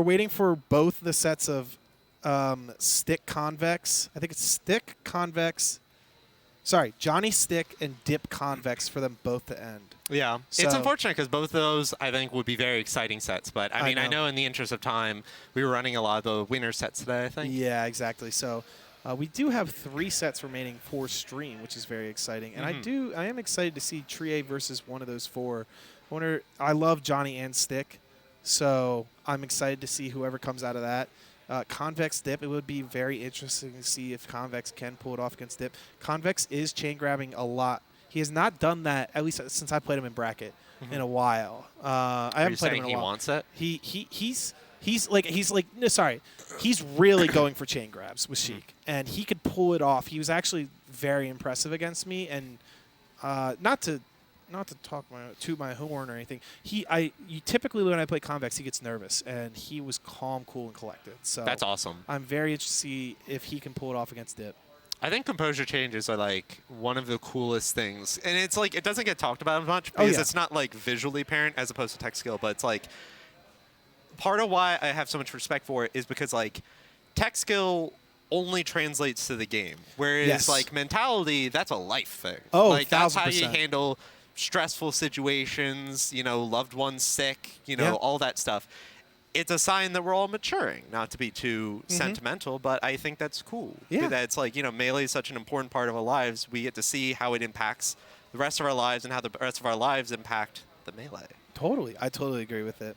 waiting for both the sets of Stik Convex. I think it's Stik Convex. Sorry, Johnny Stik and Dip Convex for them both to end. Yeah, So, it's unfortunate because both of those, I think, would be very exciting sets. But, I mean, I know in the interest of time, we were running a lot of the winner sets today, I think. Yeah, exactly. So we do have 3 sets remaining for stream, which is very exciting. And I am excited to see Treeaye versus one of those 4. I love Johnny and Stik, so I'm excited to see whoever comes out of that. Convex Dip, it would be very interesting to see if Convex can pull it off against Dip. Convex is chain grabbing a lot. He has not done that, at least since I played him in bracket, in a while. I haven't played him in a while. He wants it? He's really going for chain grabs with Sheik, and he could pull it off. He was actually very impressive against me, and not to toot my horn or anything. Typically when I play Convex, he gets nervous, and he was calm, cool, and collected. So that's awesome. I'm very interested to see if he can pull it off against Dip. I think composure changes are like one of the coolest things, and it's like it doesn't get talked about much because it's not like visually apparent as opposed to tech skill. But it's like part of why I have so much respect for it is because like tech skill only translates to the game, whereas like mentality, that's a life thing. Oh, like that's 1000%. how you handle stressful situations, you know, loved ones sick, you know, all that stuff. It's a sign that we're all maturing, not to be too sentimental, but I think that's cool. Yeah. That it's like, you know, Melee is such an important part of our lives. We get to see how it impacts the rest of our lives and how the rest of our lives impact the Melee. Totally. I totally agree with it.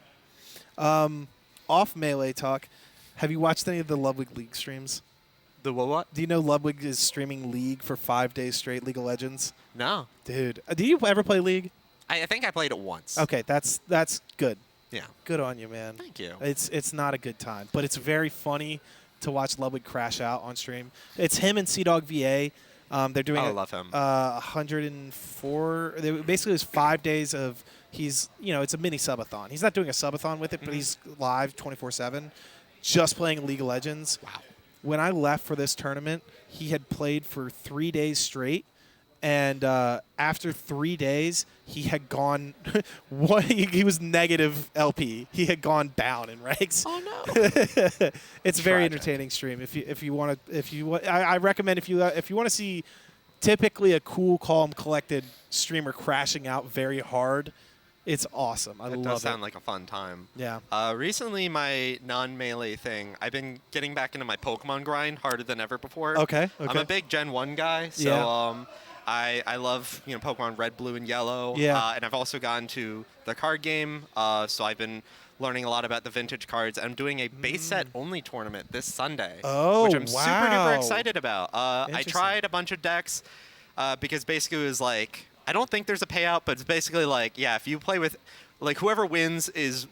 Off Melee talk, have you watched any of the Ludwig League streams? The what? Do you know Ludwig is streaming League for 5 days straight, League of Legends? No. Dude, do you ever play League? I think I played it once. Okay, that's good. Yeah. Good on you, man. Thank you. It's not a good time, but it's very funny to watch Ludwig crash out on stream. It's him and CDawg VA. They're doing I love him. 104. Basically, it was 5 days of it's a mini subathon. He's not doing a subathon with it, but he's live 24/7, just playing League of Legends. Wow. When I left for this tournament, he had played for 3 days straight. And after 3 days, he had gone. He was negative LP. He had gone down in ranks. Oh no! It's very Tragic. entertaining stream. If you want to I recommend if you want to see typically a cool, calm, collected streamer crashing out very hard. It's awesome. I It love does it. sound like a fun time. Yeah. Recently, my non-melee thing, I've been getting back into my Pokemon grind harder than ever before. Okay. I'm a big Gen 1 guy, so Yeah. I love Pokemon Red, Blue, and Yellow. Yeah. And I've also gotten to the card game, so I've been learning a lot about the vintage cards. I'm doing a base set only tournament this Sunday, Oh, which I'm super wow. duper excited about. I Interesting. tried a bunch of decks because basically it was like, I don't think there's a payout, but it's basically like, yeah, if you play with, like, whoever wins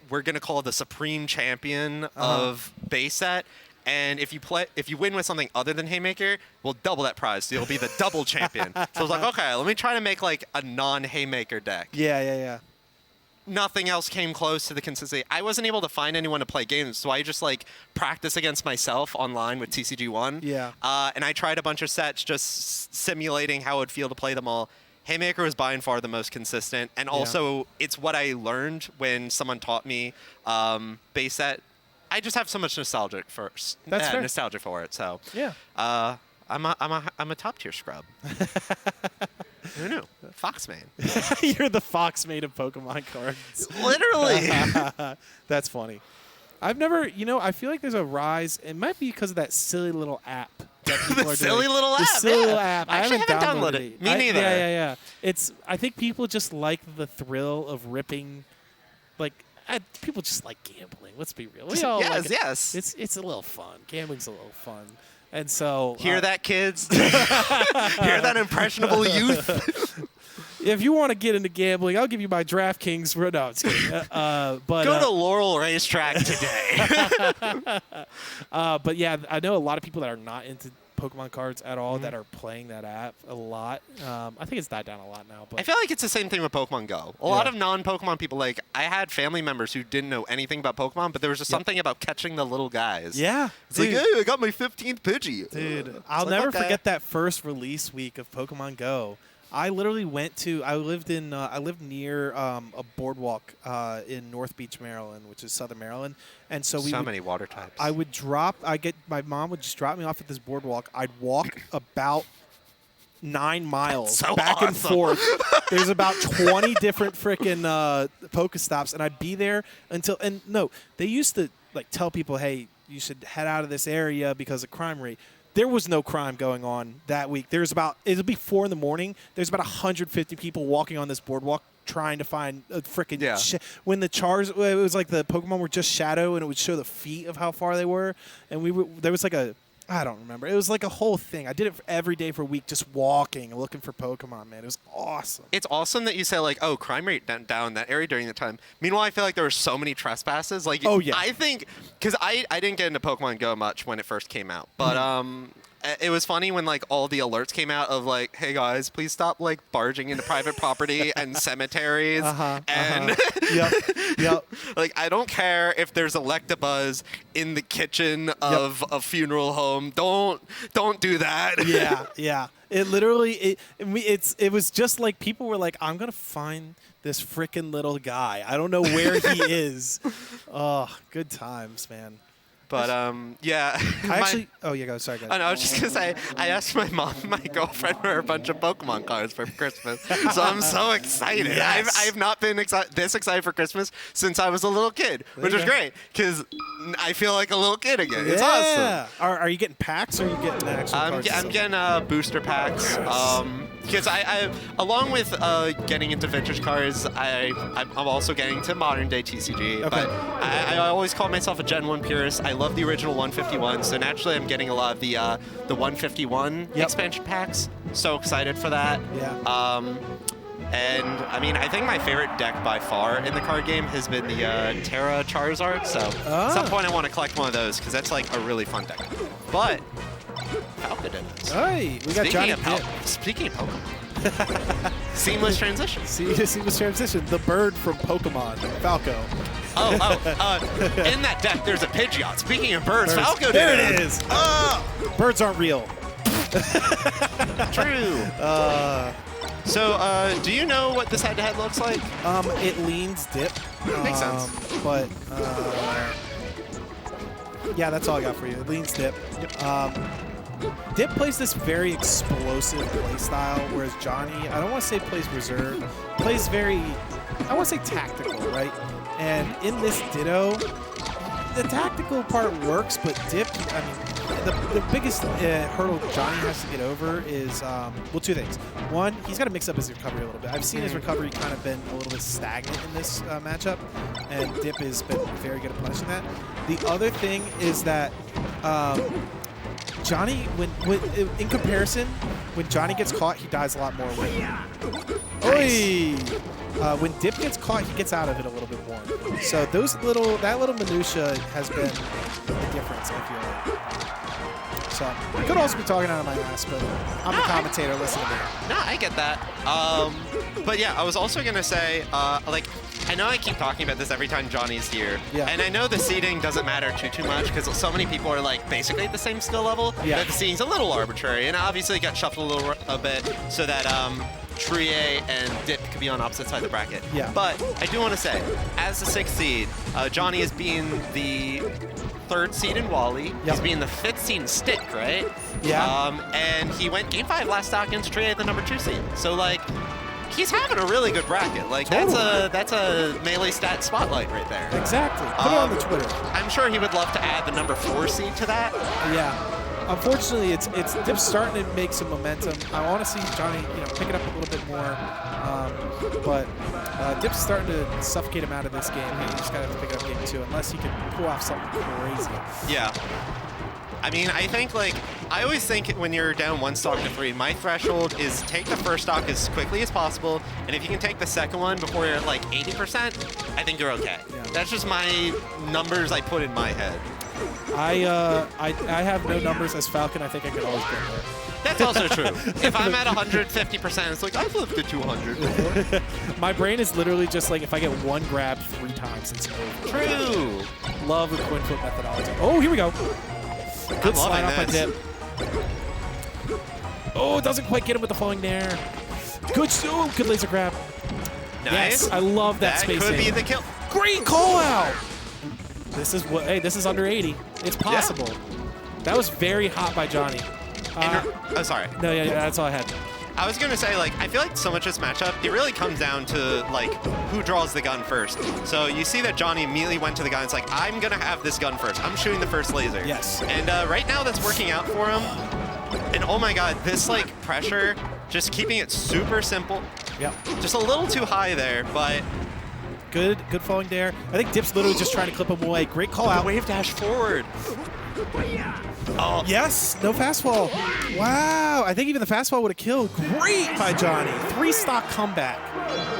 we're going to call the supreme champion of base set. And if you win with something other than Haymaker, we'll double that prize. So you'll be the double champion. So I was like, okay, let me try to make like a non-Haymaker deck. Yeah. Nothing else came close to the consistency. I wasn't able to find anyone to play games, so I just like practice against myself online with TCG1. Yeah. And I tried a bunch of sets, just simulating how it would feel to play them all. Haymaker was by and far the most consistent, and also it's what I learned when someone taught me base set. I just have so much nostalgia for it. So Yeah. I'm a top tier scrub. Who knew? Foxman. You're the Foxmate of Pokemon cards. Literally. That's funny. I've never, I feel like there's a rise. It might be because of that silly little app that people are doing. Silly little The app. silly Yeah. little app. I actually haven't downloaded it. it. Me neither. Yeah. I think people just like the thrill of ripping. Like, people just like gambling. Let's be real. We all like it. Yes. It's a little fun. Gambling's a little fun. And so Hear that, kids? Hear that, impressionable youth? if you want to get into gambling, I'll give you my DraftKings. No, it's kidding. But Go to Laurel Racetrack today. but yeah, I know a lot of people that are not into Pokemon cards at all that are playing that app a lot. I think it's died down a lot now. But I feel like it's the same thing with Pokemon Go. A lot of non-Pokemon people, like, I had family members who didn't know anything about Pokemon, but there was just something about catching the little guys. yeah, It's like, hey, I got my 15th Pidgey. dude, It's I'll like, never okay. forget that first release week of Pokemon Go. I literally I lived near a boardwalk in North Beach, Maryland, which is Southern Maryland, and so many water types. My mom would just drop me off at this boardwalk. I'd walk about 9 miles so back and awesome. forth. There's about 20 different frickin' Pokestops, and I'd be there until. And no, they used to like tell people, hey, you should head out of this area because of crime rate. There was no crime going on that week. It'll be 4 in the morning. There's about 150 people walking on this boardwalk trying to find a frickin' when the Chars, it was like the Pokemon were just shadow and it would show the feet of how far they were. And there was like I don't remember. It was like a whole thing. I did it every day for a week, just walking and looking for Pokemon, man. It was awesome. It's awesome that you say, like, oh, crime rate down in that area during the time. Meanwhile, I feel like there were so many trespasses. Like, Oh, yeah. I think, because I didn't get into Pokemon Go much when it first came out, but it was funny when, like, all the alerts came out of, like, hey, guys, please stop, like, barging into private property and cemeteries. And, Yep. like, I don't care if there's Electabuzz in the kitchen of a funeral home. Don't do that. Yeah. It literally, it was just like people were like, I'm going to find this frickin' little guy. I don't know where he is. Oh, good times, man. But, yeah. Oh, yeah, go. Sorry, guys. I was just going to say, I asked my mom and my girlfriend for a bunch of Pokemon cards for Christmas. So I'm so excited. Yes. I've not been this excited for Christmas since I was a little kid, which was great because I feel like a little kid again. It's awesome. Are you getting packs or are you getting actual cards? I'm getting booster packs. Because I along with getting into vintage cards, I'm also getting to modern day TCG. Okay. But I always call myself a Gen 1 purist. I love the original 151, so naturally I'm getting a lot of the 151 expansion packs. So excited for that. Yeah. And I mean, I think my favorite deck by far in the card game has been the Terra Charizard. So at some point I want to collect one of those because that's like a really fun deck. But Falco did this. Hey, we got Johnny Dip. Speaking of Pokemon, seamless transition. Seamless transition. The bird from Pokemon, Falco. In that deck, there's a Pidgeot. Speaking of birds, Falco did There it is. Birds aren't real. True. So, do you know what this head-to-head looks like? It leans Dip. Makes sense. But yeah, that's all I got for you. It leans Dip. Dip plays this very explosive play style, whereas Johnny, I don't want to say plays reserved, plays very, I want to say tactical, right? And in this Ditto, the tactical part works, but Dip, I mean, the biggest hurdle that Johnny has to get over is, well, two things. One, he's got to mix up his recovery a little bit. I've seen his recovery kind of been a little bit stagnant in this matchup, and Dip has been very good at punishing that. The other thing is that Johnny, in comparison, when Johnny gets caught, he dies a lot more. When Dip gets caught, he gets out of it a little bit more. So that little minutia has been the difference, I feel like. So I could also be talking out of my ass, but I'm the commentator. Listen to me. No, I get that. But yeah, I was also gonna say, like, I know I keep talking about this every time Johnny's here, and I know the seeding doesn't matter too much because so many people are like basically at the same skill level. Yeah. That the seeding's a little arbitrary, and obviously it got shuffled a bit so that Treeaye and Dip could be on opposite sides of the bracket. Yeah. But I do want to say, as the 6th seed, Johnny is being the 3rd seed in WallE. Yep. He's being the 5th seed in Stik, right? Yeah. And he went Game 5 last stock against Treeaye, the number 2 seed. So like, he's having a really good bracket. Like that's a melee stat spotlight right there. Exactly. Put it on the Twitter. I'm sure he would love to add the number 4 seed to that. Yeah. Unfortunately, it's Dip's starting to make some momentum. I want to see Johnny, pick it up a little bit more, but Dip's starting to suffocate him out of this game. He just got to pick it up game 2, unless he can pull off something crazy. Yeah. I mean, I think, like, I always think when you're down 1 stock to 3, my threshold is take the first stock as quickly as possible, and if you can take the second one before you're at, like, 80%, I think you're okay. Yeah. That's just my numbers I put in my head. I have no numbers as Falcon. I think I could always get there. That's also true. If I'm at 150%, it's like, I've lived to 200 before. My brain is literally just like, if I get 1 grab 3 times, it's over. True. Love the coin flip methodology. Oh, here we go. Good slide off my Dip. Oh, doesn't quite get him with the falling Nair. Good laser grab. Nice. Yes, I love that spacing. That could be the kill. Great call out. This is this is under 80. It's possible. Yeah. That was very hot by Johnny. Oh, sorry. No, yeah, that's all I had. I was going to say, like, I feel like so much of this matchup, it really comes down to, like, who draws the gun first. So you see that Johnny immediately went to the gun. It's like, I'm going to have this gun first. I'm shooting the first laser. Yes. And right now that's working out for him. And oh my god, this, like, pressure, just keeping it super simple. Yep. Just a little too high there, but... Good falling there. I think Dip's literally just trying to clip him away. Great call out. Wave dash forward. Oh. Yes, no fastball. Wow, I think even the fastball would have killed. Great by Johnny. 3 stock comeback.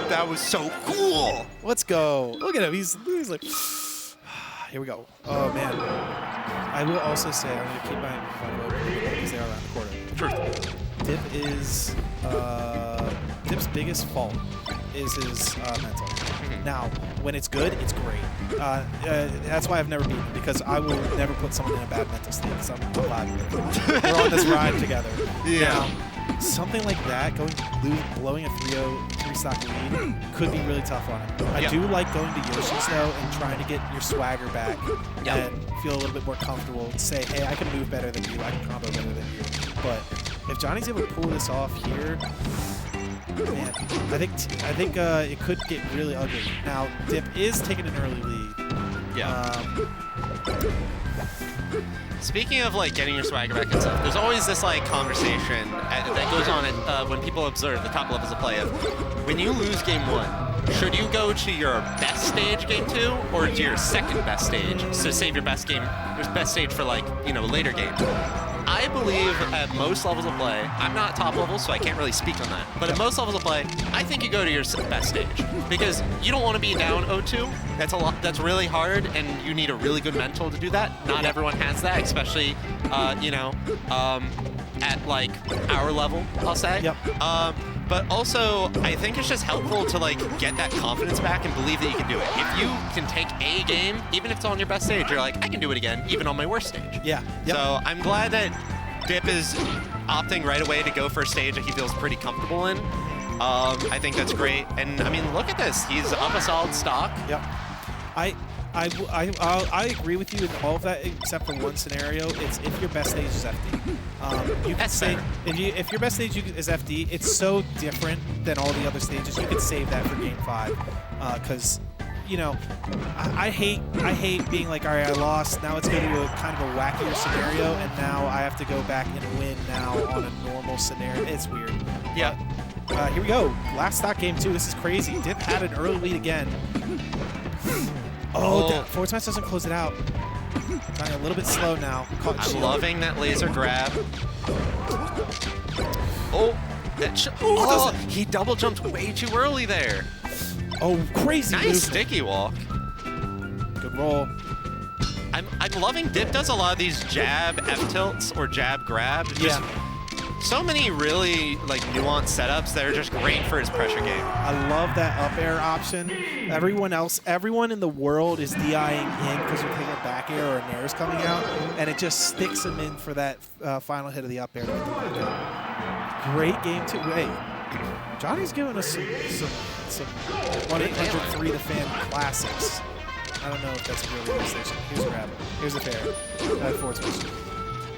That was so cool. Let's go. Look at him. He's like, here we go. Oh, man. I will also say, I'm going to keep my vote because they are around the corner. Sure. Dip is, Dip's biggest fault is his mental. Now, when it's good, it's great. That's why I've never beaten him, because I will never put someone in a bad mental state, because I'm glad we're on this ride together. Yeah. Now, something like that, blowing a 3-0 3-stock lead, could be really tough on him. I do like going to Yoshi's, though, and trying to get your swagger back and feel a little bit more comfortable and say, hey, I can move better than you, I can combo better than you. But if Johnny's able to pull this off here, man, I think it could get really ugly. Now, Dip is taking an early lead. Yeah. Speaking of, like, getting your swagger back and stuff, there's always this, like, conversation that goes on when people observe the top levels of play of, when you lose game 1, should you go to your best stage game 2 or to your second best stage to save your best stage for, like, later game? I believe at most levels of play, I'm not top level, so I can't really speak on that. But at most levels of play, I think you go to your best stage because you don't want to be down 0-2. That's a lot. That's really hard, and you need a really good mental to do that. Not everyone has that, especially at like our level, I'll say. Yep. But also, I think it's just helpful to like get that confidence back and believe that you can do it. If you can take a game, even if it's on your best stage, you're like, I can do it again, even on my worst stage. Yeah. Yep. So I'm glad that Dip is opting right away to go for a stage that he feels pretty comfortable in. I think that's great. And I mean, look at this. He's up a solid stock. Yep. I agree with you in all of that except for one scenario. It's if your best stage is FD. You can say if your best stage is FD, it's so different than all the other stages. You could save that for Game 5 because I hate being like, all right, I lost. Now let's go to a kind of a wackier scenario, and now I have to go back and win now on a normal scenario. It's weird. Yeah. Here we go. Last stock game 2. This is crazy. Dip had an early lead again. Oh, forward smash doesn't close it out. Trying a little bit slow now. I'm loving that laser grab. Oh, he double jumped way too early there. Oh, crazy Nice movement. sticky walk. Good roll. I'm loving Dip does a lot of these jab F tilts or jab grab. Just so many really like nuanced setups that are just great for his pressure game. I love that up air option. Everyone in the world is DIing in because they're taking a back air or a nair is coming out, and it just sticks him in for that final hit of the up air. Great game too. Hey, Johnny's giving us some 1-800-3 the fan classics. I don't know if that's really the station. Here's a grab. Here's a fair. Forward smash.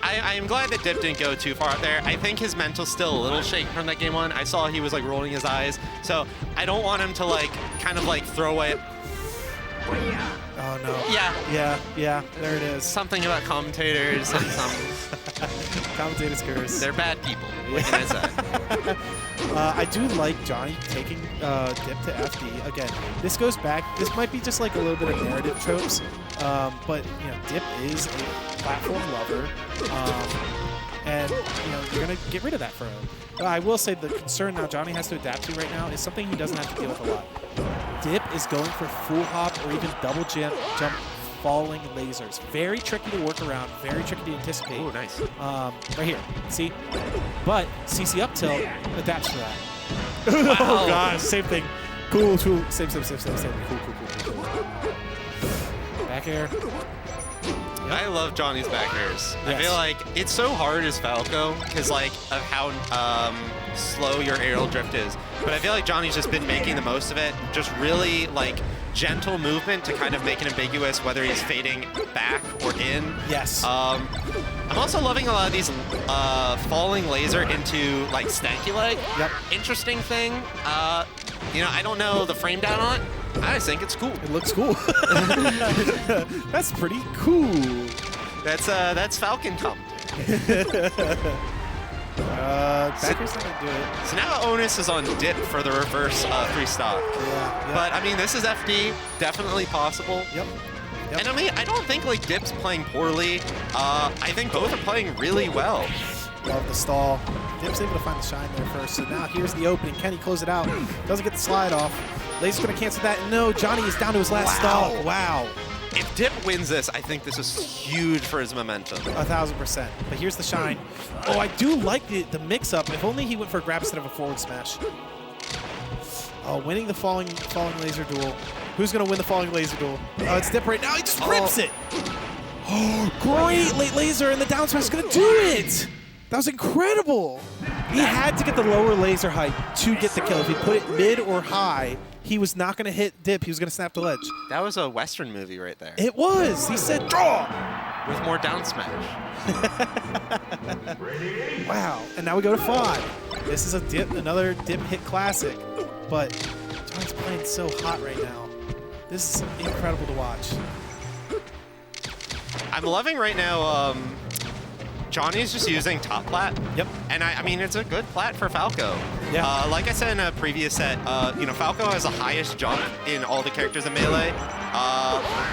I am glad that Dip didn't go too far out there. I think his mental's still a little shaken from that game 1. I saw he was like rolling his eyes, so I don't want him to like kind of like throw away. Oh no. Yeah. There it is. Something about commentators and some. Commentators curse. They're bad people. What can I say? I do like Johnny taking Dip to FD. Again, this goes back. This might be just like a little bit of narrative tropes, but Dip is a platform lover, and you're gonna get rid of that for him. But I will say the concern now Johnny has to adapt to right now is something he doesn't have to deal with a lot. Dip is going for full hop or even double jump falling lasers. Very tricky to work around, very tricky to anticipate. Oh, nice. Right here, see? But CC up tilt adapts to that. Wow. Oh gosh, same thing. Cool. Same. Cool. Back air. I love Johnny's back airs. Yes. I feel like it's so hard as Falco because like of how slow your aerial drift is. But I feel like Johnny's just been making the most of it. Just really like gentle movement to kind of make it ambiguous whether he's fading back or in. Yes. I'm also loving a lot of these falling laser into like stanky leg. Yep. Interesting thing. I don't know the frame down on it. I just think it's cool. It looks cool. That's pretty cool. That's Falcon commentary. Backer's not gonna do it. So now onus is on Dip for the reverse 3 stock. Yeah. But I mean, this is FD, definitely possible. Yep. And I mean, I don't think like Dip's playing poorly. I think both are playing really well. Love the stall. Dip's able to find the shine there first. So now here's the opening. Can he close it out? Doesn't get the slide off. Laser's gonna cancel that. No, Johnny is down to his last stall. Wow. If Dip wins this, I think this is huge for his momentum. 1000%. But here's the shine. Oh, I do like the mix-up. If only he went for a grab instead of a forward smash. Oh, winning the falling laser duel. Who's gonna win the falling laser duel? Oh, it's Dip right now. He just rips it. Oh, great late laser, and the down smash is gonna do it. That was incredible. He had to get the lower laser height to get the kill. If he put it mid or high, he was not going to hit Dip. He was going to snap the ledge. That was a Western movie right there. It was. He said, draw. With more down smash. Wow. And now we go to 5. This is another Dip hit classic. But Johnny's playing so hot right now. This is incredible to watch. I'm loving right now, Johnny's just using top plat. Yep. And I mean, it's a good plat for Falco. Yeah. Like I said in a previous set, Falco has the highest jump in all the characters in Melee.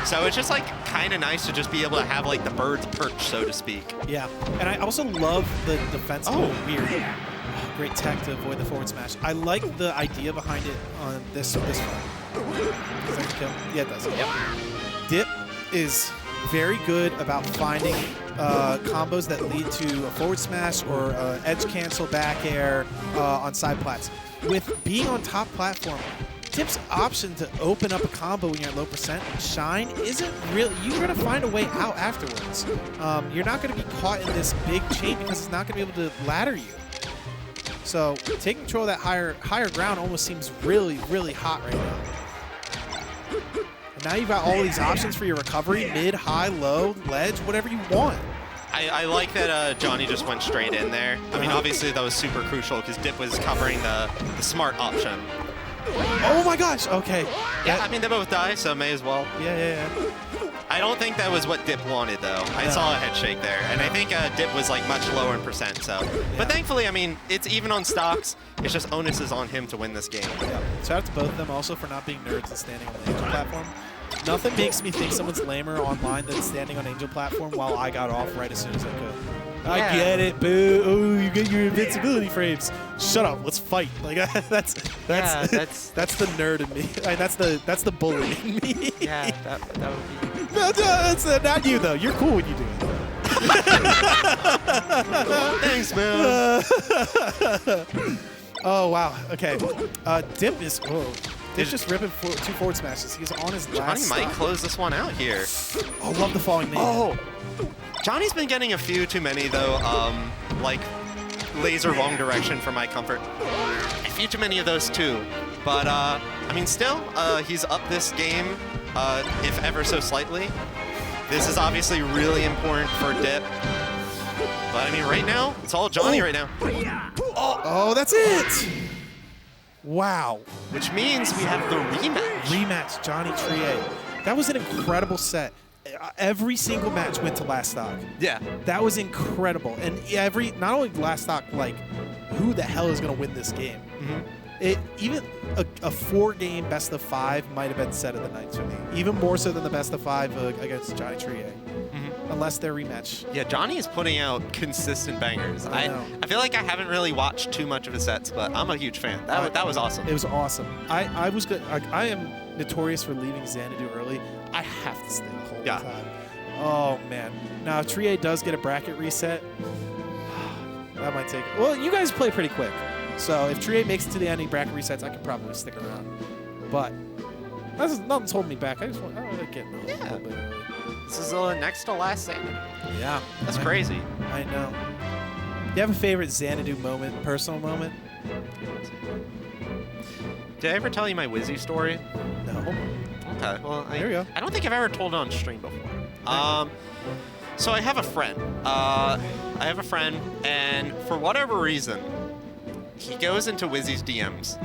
So it's just like kind of nice to just be able to have like the bird's perch, so to speak. Yeah, and I also love the defense. Oh, weird. Great tech to avoid the forward smash. I like the idea behind it on this one. Does that kill? Yeah, it does. Yep. Dip is very good about finding combos that lead to a forward smash or edge cancel back air on side plats. With being on top platform, Dip's option to open up a combo when you're at low percent shine isn't real. You're going to find a way out afterwards. You're not going to be caught in this big chain because it's not going to be able to ladder you. So taking control of that higher ground almost seems really, really hot right now. And now you've got all these options for your recovery, mid, high, low, ledge, whatever you want. I like that Johnny just went straight in there. I mean, obviously that was super crucial because Dip was covering the smart option. Oh my gosh, okay. Yeah, I mean, they both die, so may as well. Yeah. I don't think that was what Dip wanted, though. I saw a head shake there, and I think Dip was like much lower in percent. So, but thankfully, I mean, it's even on stocks. It's just onus is on him to win this game. Yeah. Shout out to both of them also for not being nerds and standing on the Angel platform. Nothing makes me think someone's lamer online than standing on Angel platform while I got off right as soon as I could. I get it, boo. Oh, you get your invincibility frames. Shut up. Let's fight. Like that's the nerd in me. Like, that's the bully in me. Yeah, that would be. No, that's not you though. You're cool when you do it. Thanks, man. Oh wow. Okay. Dip is. Oh. Dip's just ripping 2 forward smashes. He's on his last. Johnny might close this one out here. Oh, love the falling knee. Oh. Johnny's been getting a few too many, though, like laser wrong direction for my comfort. A few too many of those, too. But, I mean, still, he's up this game, if ever so slightly. This is obviously really important for Dip. But, I mean, right now, it's all Johnny right now. Oh, that's it! Wow. Which means we have the rematch. Rematch, Johnny Treeaye. That was an incredible set. Every single match went to last stock. Yeah. That was incredible. And not only last stock, like, who the hell is going to win this game? Even a 4-game best of 5 might have been set of the night for me. Even more so than the best of 5 against Johnny Treeaye. Unless their rematch. Yeah, Johnny is putting out consistent bangers. I feel like I haven't really watched too much of his sets, but I'm a huge fan. That was awesome. It was awesome. I was good. I am notorious for leaving Xanadu early. I have to stay the whole time. Oh man. Now if Treeaye does get a bracket reset, that might take. Well, you guys play pretty quick, so if Treeaye makes it to the ending bracket resets, I can probably stick around. But nothing's holding me back. I want to get a little bit early. This is next to last Xanadu. Yeah. That's crazy. I know. Do you have a favorite Xanadu moment, personal moment? Did I ever tell you my Wizzy story? No. Okay. Well, There you go. I don't think I've ever told it on stream before. So I have a friend. And for whatever reason, he goes into Wizzy's DMs,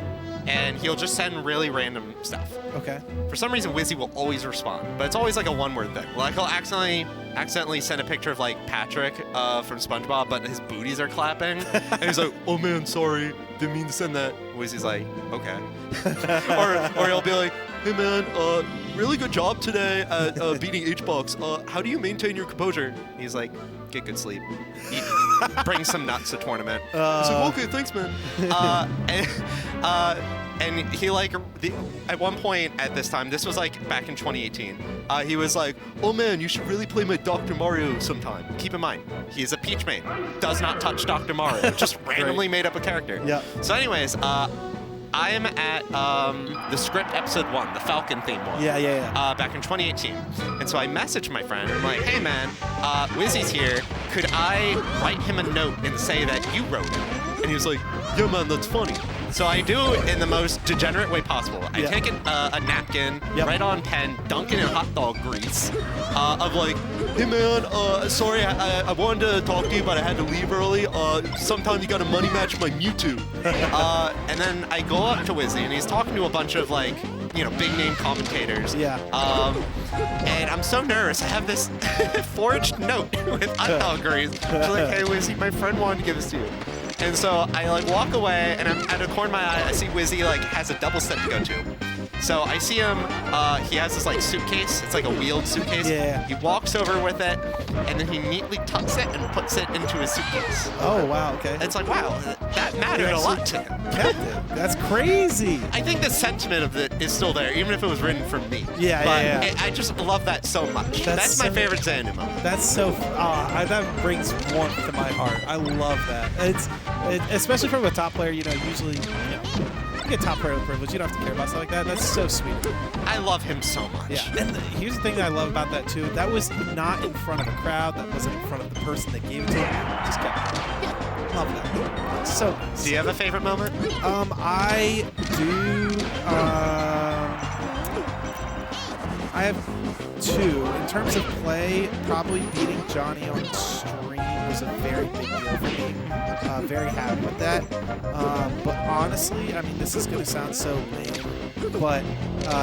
and he'll just send really random stuff. Okay. For some reason, Wizzy will always respond, but it's always like a one-word thing. Like he'll accidentally send a picture of like Patrick from SpongeBob, but his booties are clapping, and he's like, "Oh man, sorry, didn't mean to send that." Wizzy's like, "Okay," or he'll be like, "Hey man, really good job today at beating H-Box. How do you maintain your composure?" And he's like, "Get good sleep. Bring some nuts to tournament." He's like, "Okay, thanks, man." And he at one point at this time, this was like back in 2018, he was like, "Oh man, you should really play my Dr. Mario sometime." Keep in mind, he is a Peach main, does not touch Dr. Mario, just randomly made up a character. Yeah. So anyways, I am at the script episode 1, the Falcon theme one. Yeah. Back in 2018. And so I messaged my friend. I'm like, "Hey man, Wizzy's here. Could I write him a note and say that you wrote it?" And he was like, "Yeah man, that's funny." So I do it in the most degenerate way possible. I take a napkin, write on pen, dunk it in hot dog grease, of like, "Hey man, sorry, I wanted to talk to you, but I had to leave early. Sometime you gotta money match my Mewtwo." And then I go up to Wizzy, and he's talking to a bunch of like, big name commentators. Yeah. And I'm so nervous. I have this forged note with hot dog grease. She's like, "Hey Wizzy, my friend wanted to give this to you." And so I like walk away, and I'm at a corner of my eye. I see Wizzy like has a double set to go to. So I see him, he has this like suitcase. It's like a wheeled suitcase. Yeah. He walks over with it, and then he neatly tucks it and puts it into his suitcase. Oh, wow, okay. It's like, wow, that mattered a lot to him. Kept it. That's crazy. I think the sentiment of it is still there, even if it was written from me. Yeah, but yeah. I just love that so much. That's my so- favorite Xanadu moment. That's so. That brings warmth to my heart. I love that. Especially from a top player. You know, usually, you get top player privilege. You don't have to care about stuff like that. That's so sweet. I love him so much. Yeah. And here's the thing that I love about that too. That was not in front of a crowd. That wasn't in front of the person that gave it to him. Just kept it. Love that. So. Do you have a favorite moment? I do. I have two. In terms of play, probably beating Johnny on stream was a very big deal for me. Very happy with that. But honestly, I mean, this is going to sound so lame, but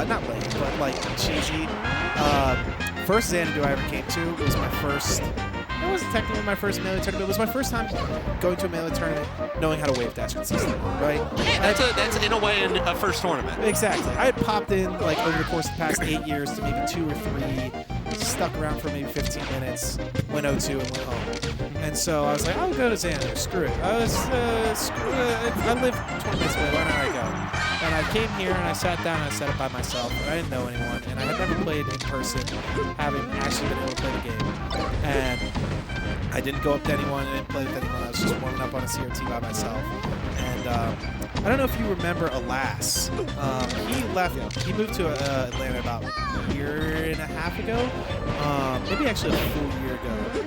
not lame, but like cheesy. First Xanadu I ever came to was my first. It wasn't technically my first Melee tournament. It was my first time going to a Melee tournament knowing how to wave dash consistently, right? Yeah, that's in a way a first tournament. Exactly. I had popped in like over the course of the past 8 years to maybe 2 or 3, stuck around for maybe 15 minutes, went 0-2 and went home. And so I was like, I'll go to Xanadu, screw it. I live 20 minutes away, why not I go? And I came here and I sat down and I set up by myself. And I didn't know anyone, and I had never played in person, having actually been able to play the game. And I didn't go up to anyone, I didn't play with anyone. I was just warming up on a CRT by myself. And I don't know if you remember Alas. He left. He moved to Atlanta about a year and a half ago, maybe actually a full year ago.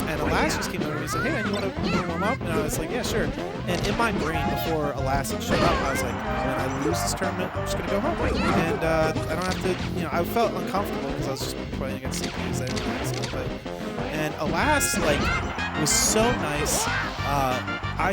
And Alas just came over and he said, "Hey, man, you want to warm up?" And I was like, "Yeah, sure." And in my brain, before Alas had showed up, I was like, "When I lose this tournament, I'm just gonna go home." And I don't have to. I felt uncomfortable because I was just playing against CPUs. I didn't know. And Alas, like, was so nice.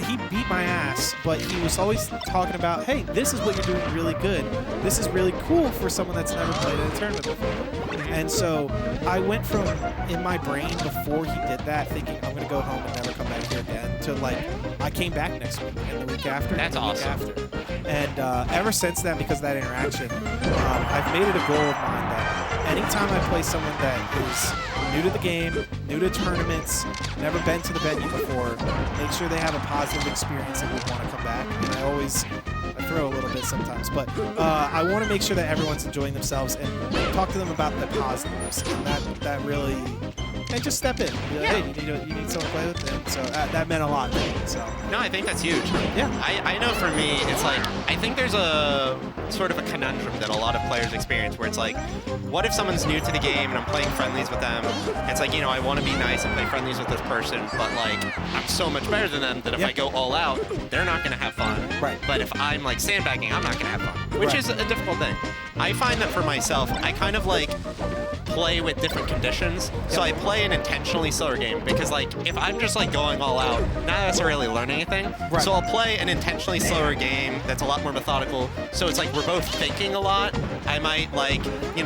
He beat my ass, but he was always talking about, hey, this is what you're doing really good. This is really cool for someone that's never played in a tournament before. And so I went from, in my brain, before he did that, thinking I'm going to go home and never come back here again, to like, I came back next week and the week after. That's and the awesome. week after. And ever since then, because of that interaction, I've made it a goal of mine that anytime I play someone that is new to the game, new to tournaments, never been to the venue before, make sure they have a positive experience and would want to come back. And I throw a little bit sometimes, but I want to make sure that everyone's enjoying themselves and talk to them about the positives. And that really, and just step in. Be like, hey, you need someone to play with? And so that meant a lot to me. So. No, I think that's huge. Yeah. I know for me, it's like, I think there's a sort of a conundrum that a lot of players experience where it's like, what if someone's new to the game and I'm playing friendlies with them? It's like, I want to be nice and play friendlies with this person, but like, I'm so much better than them that if I go all out, they're not going to have fun. Right. But if I'm like sandbagging, I'm not going to have fun, which is a difficult thing. I find that for myself, I kind of like play with different conditions. So I play an intentionally slower game because like, if I'm just like going all out, not necessarily learn anything. Right. So I'll play an intentionally slower game that's a lot more methodical. So it's like we're both thinking a lot. I might like,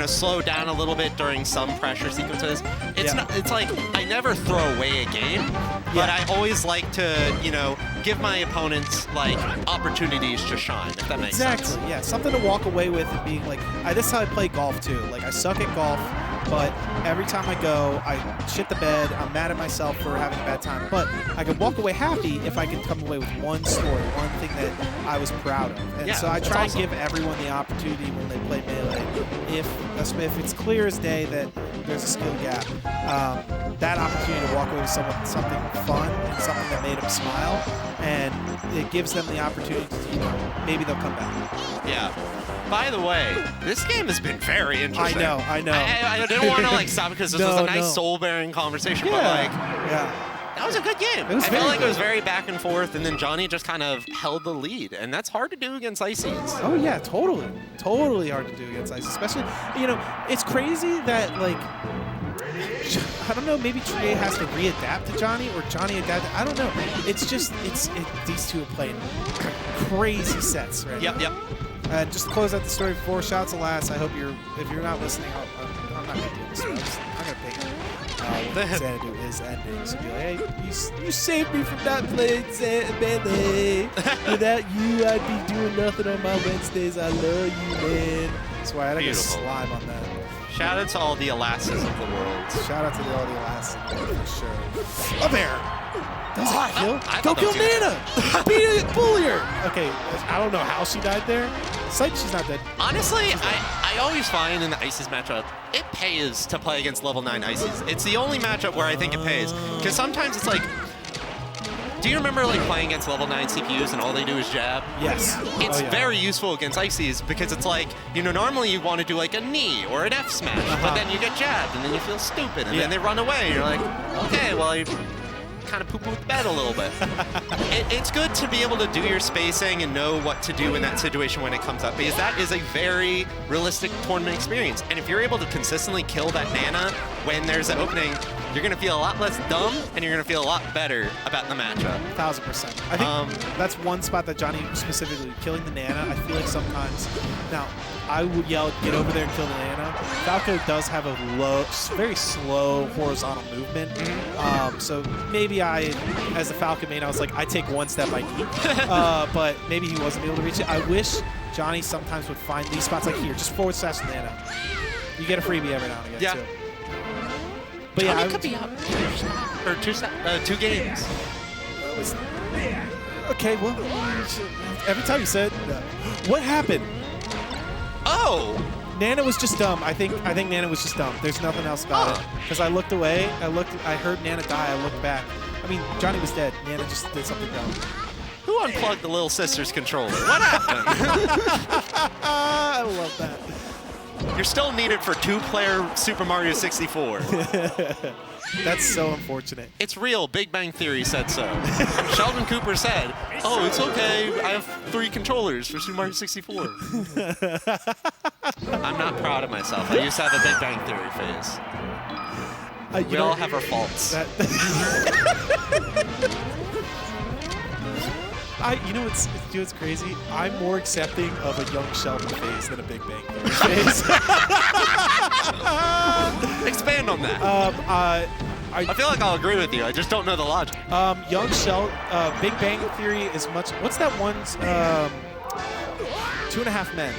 slow down a little bit during some pressure sequences. It's not. It's like I never throw away a game, but I always like to, give my opponents like opportunities to shine. If that makes sense. Exactly. Yeah, something to walk away with and being like, this is how I play golf too. Like I suck at golf, but every time I go, I shit the bed. I'm mad at myself for having a bad time, but I can walk away happy if I can come away with one story, one thing that I was proud of. And so I try and give everyone the opportunity when they play Melee, if it's clear as day that there's a skill gap, that opportunity to walk away with something fun and something that made them smile, and it gives them the opportunity to, maybe they'll come back. Yeah. By the way, this game has been very interesting. I know. I didn't want to like stop because this was a nice soul-bearing conversation, but like, that was a good game. I felt like it was very back and forth, and then Johnny just kind of held the lead, and that's hard to do against Ices. Oh yeah, totally. Totally hard to do against Ices, especially, it's crazy that like, I don't know, maybe Treeaye has to readapt to Johnny, or Johnny adapted. I don't know. It's just, these two are playing crazy sets right now. Yep. And just to close out the story before shouts Alas, I hope if you're not listening, I'm not going to do this. I'm going to pay you Xanadu is ending. So be like, hey, you saved me from not playing Melee. Without you, I'd be doing nothing on my Wednesdays. I love you, man. That's why I had to get Beautiful. slime on that. Shout out to all the Alasas of the world. Shout out to all the Alaskan for sure. A bear. Does it kill? I Go thought that kill was Nana. Beat it, bully her. Okay, I don't know how she died there. It's like she's not dead. Honestly, I always find in the Ices matchup, it pays to play against level 9 Ices. It's the only matchup where I think it pays. Because sometimes it's like, do you remember like playing against level 9 CPUs and all they do is jab? Yes. It's Oh, yeah. very useful against Ices because it's like, you know, normally you want to do like a knee or an F smash, but then you get jabbed and then you feel stupid and then they run away. And you're like, okay, well, I kind of poo-pooed the bed a little bit. It's good to be able to do your spacing and know what to do in that situation when it comes up, because that is a very realistic tournament experience. And if you're able to consistently kill that Nana when there's an opening, you're going to feel a lot less dumb and you're going to feel a lot better about the matchup. 1000%. I think that's one spot that Johnny specifically, killing the Nana. I feel like sometimes, now, I would yell, get over there and kill the Nana. Falco does have a low, very slow horizontal movement. So maybe as a Falcon main, I was like, I take one step I need. But maybe he wasn't able to reach it. I wish Johnny sometimes would find these spots like here, just forward slash Nana. You get a freebie every now and again, too. But Johnny yeah, could be up or two games. Okay, well, every time you said, what happened? Oh! Nana was just dumb. I think Nana was just dumb. There's nothing else about it. Because I looked away, I heard Nana die, I looked back. I mean, Johnny was dead. Nana just did something dumb. Who unplugged the little sister's controller? What happened? I love that. You're still needed for 2-player Super Mario 64. That's so unfortunate. It's real. Big Bang Theory said so. Sheldon Cooper said, oh, it's okay. I have 3 controllers for Super Mario 64. I'm not proud of myself. I used to have a Big Bang Theory phase. We all have our faults. You know what's crazy? I'm more accepting of a young Sheldon phase than a Big Bang Theory phase. Expand on that. I feel like I'll agree with you. I just don't know the logic. Young Sheldon, Big Bang Theory is much. What's that one? 2.5 Men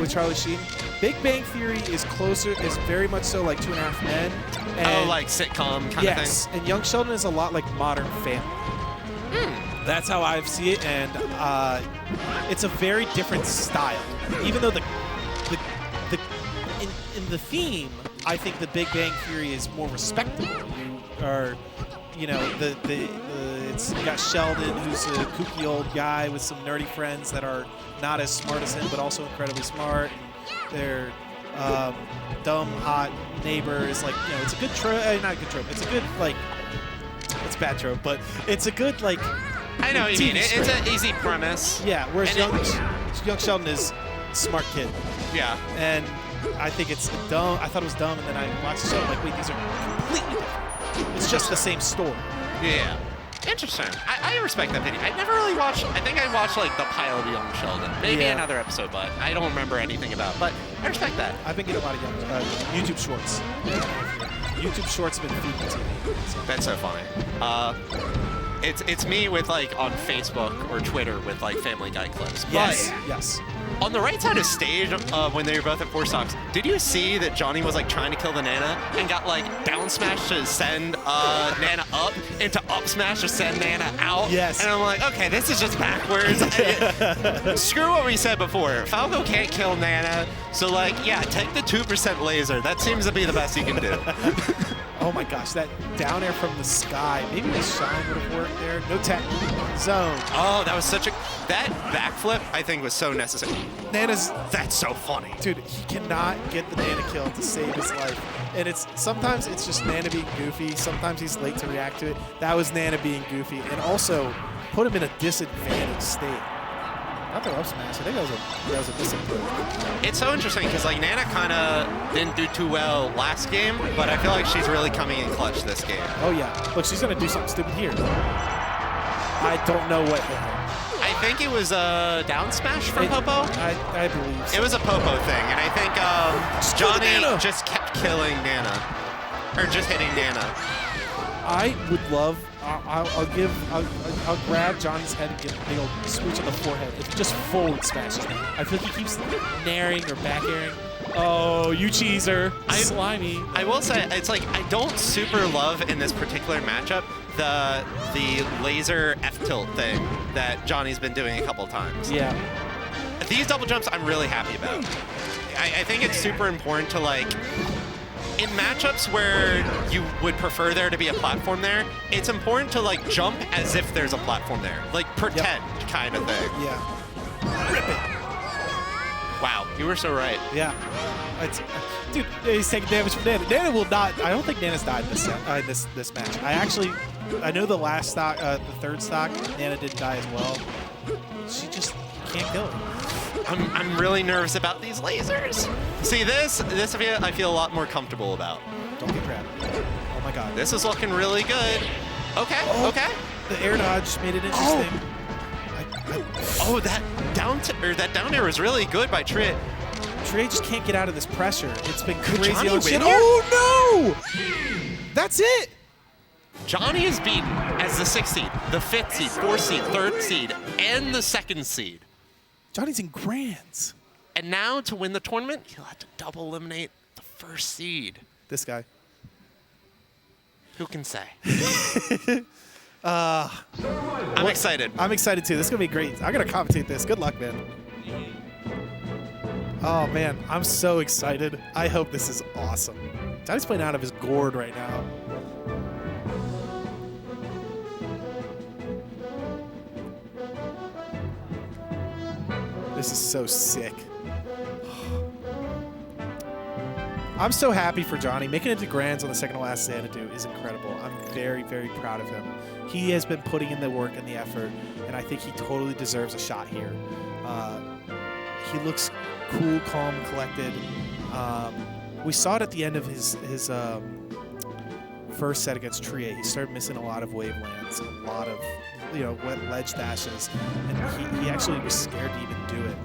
with Charlie Sheen. Big Bang Theory is closer, is very much so like 2.5 Men. And like sitcom kind of thing. Yes, and Young Sheldon is a lot like Modern Family. That's how I see it, and it's a very different style. Even though in the theme, I think the Big Bang Theory is more respectable. You know, it's you got Sheldon, who's a kooky old guy with some nerdy friends that are not as smart as him, but also incredibly smart. And they're dumb, hot neighbors. Like, you know, it's a good trope. Not a good trope. It's a good, like, it's a bad trope, but it's a good, like, I know what you mean. It's an easy premise. Yeah, whereas young Sheldon is a smart kid. Yeah. And I think it's dumb. I thought it was dumb, and then I watched the show. I'm like, wait, these are completely different. It's just the same story. Yeah. Interesting. I respect that video. I never really watched. I think I watched like the pilot of Young Sheldon. Maybe another episode, but I don't remember anything about it. But I respect that. I've been getting a lot of YouTube Shorts. YouTube Shorts have been feeding me TV. So. That's so funny. It's me with like on Facebook or Twitter with like Family Guy clips. Yes. But yes. on the right side of stage, when they were both at 4 stocks, did you see that Johnny was like trying to kill the Nana and got like down smash to send Nana up into up smash to send Nana out? Yes. And I'm like, okay, this is just backwards. Screw what we said before. Falco can't kill Nana, so like, yeah, take the 2% laser. That seems to be the best you can do. Oh my gosh, that down air from the sky. Maybe the shine would have worked there. No tech zone. Oh, that was such a... That backflip, I think, was so necessary. Nana's... That's so funny. Dude, he cannot get the Nana kill to save his life. And sometimes it's just Nana being goofy. Sometimes he's late to react to it. That was Nana being goofy. And also put him in a disadvantaged state. Not the up smash. I think that was a disadvantage. It's so interesting because like Nana kind of didn't do too well last game, but I feel like she's really coming in clutch this game. Oh yeah. Look, she's gonna do something stupid here. I don't know what hit her. I think it was a down smash from Popo. I believe so. It was a Popo thing, and I think Johnny just kept killing Nana. Or just hitting Nana? I would love. I'll grab Johnny's head and give him a big old switch on the forehead if he just forward smashes me. I feel like he keeps naring or back airing. Oh, you cheeser. Slimy. I will say, it's like, I don't super love in this particular matchup the laser F-tilt thing that Johnny's been doing a couple of times. Yeah. These double jumps I'm really happy about. I think it's super important to, like, in matchups where you would prefer there to be a platform there, it's important to, like, jump as if there's a platform there. Like, pretend kind of thing. Yeah. Rip it. Wow, you were so right. Yeah. Dude, he's taking damage from Nana. Nana will not. I don't think Nana's died this match. I know the last stock, the third stock, Nana did die as well. She just can't kill her. I'm really nervous about these lasers. See, this I feel a lot more comfortable about. Don't get grabbed. Oh my god. This is looking really good. Okay, okay. The air dodge made it interesting. Oh, that down air was really good by Treeaye. Treeaye just can't get out of this pressure. It's been crazy Johnny on shit. win here? Oh no! That's it! Johnny is beaten as the 6th seed, the 5th seed, 4th seed, 3rd seed, and the 2nd seed. Johnny's in grands. And now to win the tournament, he'll have to double eliminate the 1st seed. This guy. Who can say? I'm excited. I'm excited too. This is gonna be great. I'm gonna commentate this. Good luck, man. Oh man, I'm so excited. I hope this is awesome. Johnny's playing out of his gourd right now. This is so sick. I'm so happy for Johnny. Making it to Grands on the second to last Xanadu is incredible. I'm very, very proud of him. He has been putting in the work and the effort, and I think he totally deserves a shot here. He looks cool, calm, collected. We saw it at the end of his first set against Treeaye. He started missing a lot of wavelands, a lot of wet ledge dashes, and he actually was scared to even do it.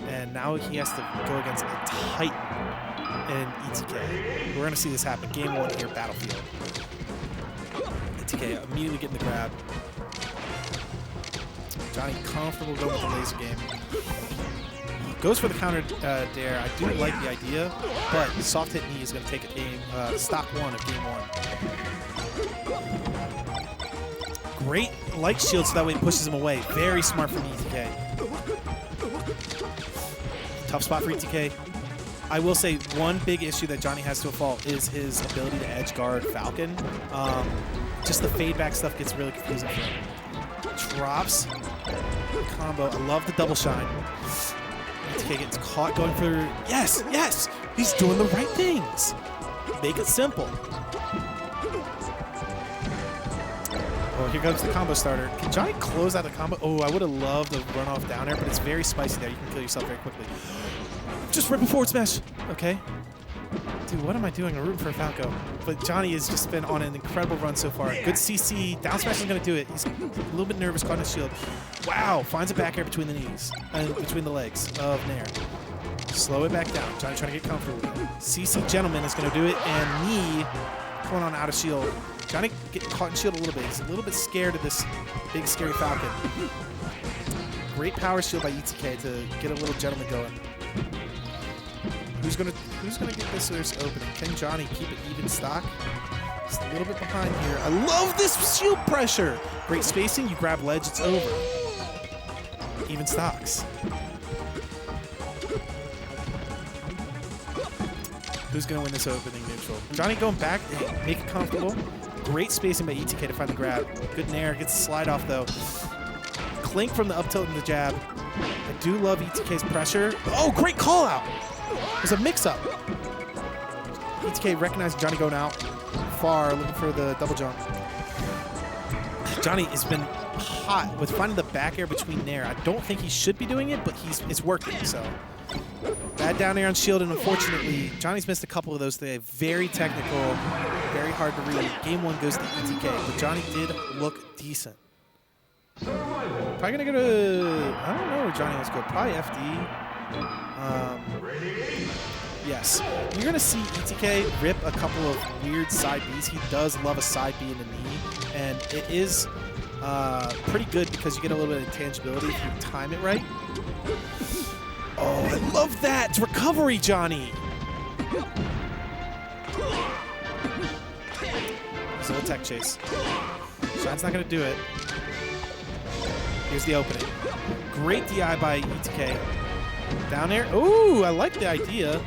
And now he has to go against a Titan in ETK. We're going to see this happen. Game 1 here, Battlefield. ETK immediately getting the grab. Johnny comfortable going with the laser game. Goes for the counter dare. I do like the idea, but soft hit knee is going to take a game, stock 1 of game 1. Great light shield so that way it pushes him away. Very smart from ETK. Tough spot for ETK. I will say one big issue that Johnny has to a fault is his ability to edge guard Falcon. Just the fade back stuff gets really confusing for him. Drops the combo. I love the double shine. ETK gets caught going for... Yes, yes! He's doing the right things. Make it simple. Oh, here comes the combo starter. Can Johnny close out the combo? Oh, I would have loved a run off down air, but it's very spicy there. You can kill yourself very quickly. Just rip a forward smash. Okay. Dude, what am I doing? I'm rooting for Falco. But Johnny has just been on an incredible run so far. Good CC. Down smash is going to do it. He's a little bit nervous, caught in his shield. Wow. Finds a back air between the knees. Between the legs of Nair. Slow it back down. Johnny trying to get comfortable with it. CC Gentleman is going to do it. And knee going on out of shield. Johnny getting caught in shield a little bit. He's a little bit scared of this big, scary Falcon. Great power shield by ETK to get a little Gentleman going. Who's gonna get this opening? Can Johnny keep it even stock? Just a little bit behind here. I love this shield pressure. Great spacing. You grab ledge, it's over. Even stocks. Who's gonna win this opening neutral? Johnny going back, make it comfortable. Great spacing by ETK to find the grab. Good nair, gets the slide off though. Clink from the up tilt and the jab. I do love ETK's pressure. Oh, great call out. It was a mix-up. ETK recognized Johnny going out far, looking for the double jump. Johnny has been hot with finding the back air between Nair. I don't think he should be doing it, but it's working, so. Bad down air on shield, and unfortunately, Johnny's missed a couple of those today. Very technical, very hard to read. Game 1 goes to ETK, but Johnny did look decent. Probably gonna go to, I don't know where Johnny wants to go. Probably FD. Yes. You're going to see ETK rip a couple of weird side Bs. He does love a side B in the knee, and it is pretty good because you get a little bit of intangibility if you time it right. Oh, I love that. It's recovery, Johnny. He's a little tech chase. Shine's not going to do it. Here's the opening. Great DI by ETK. Down there. Ooh, I like the idea.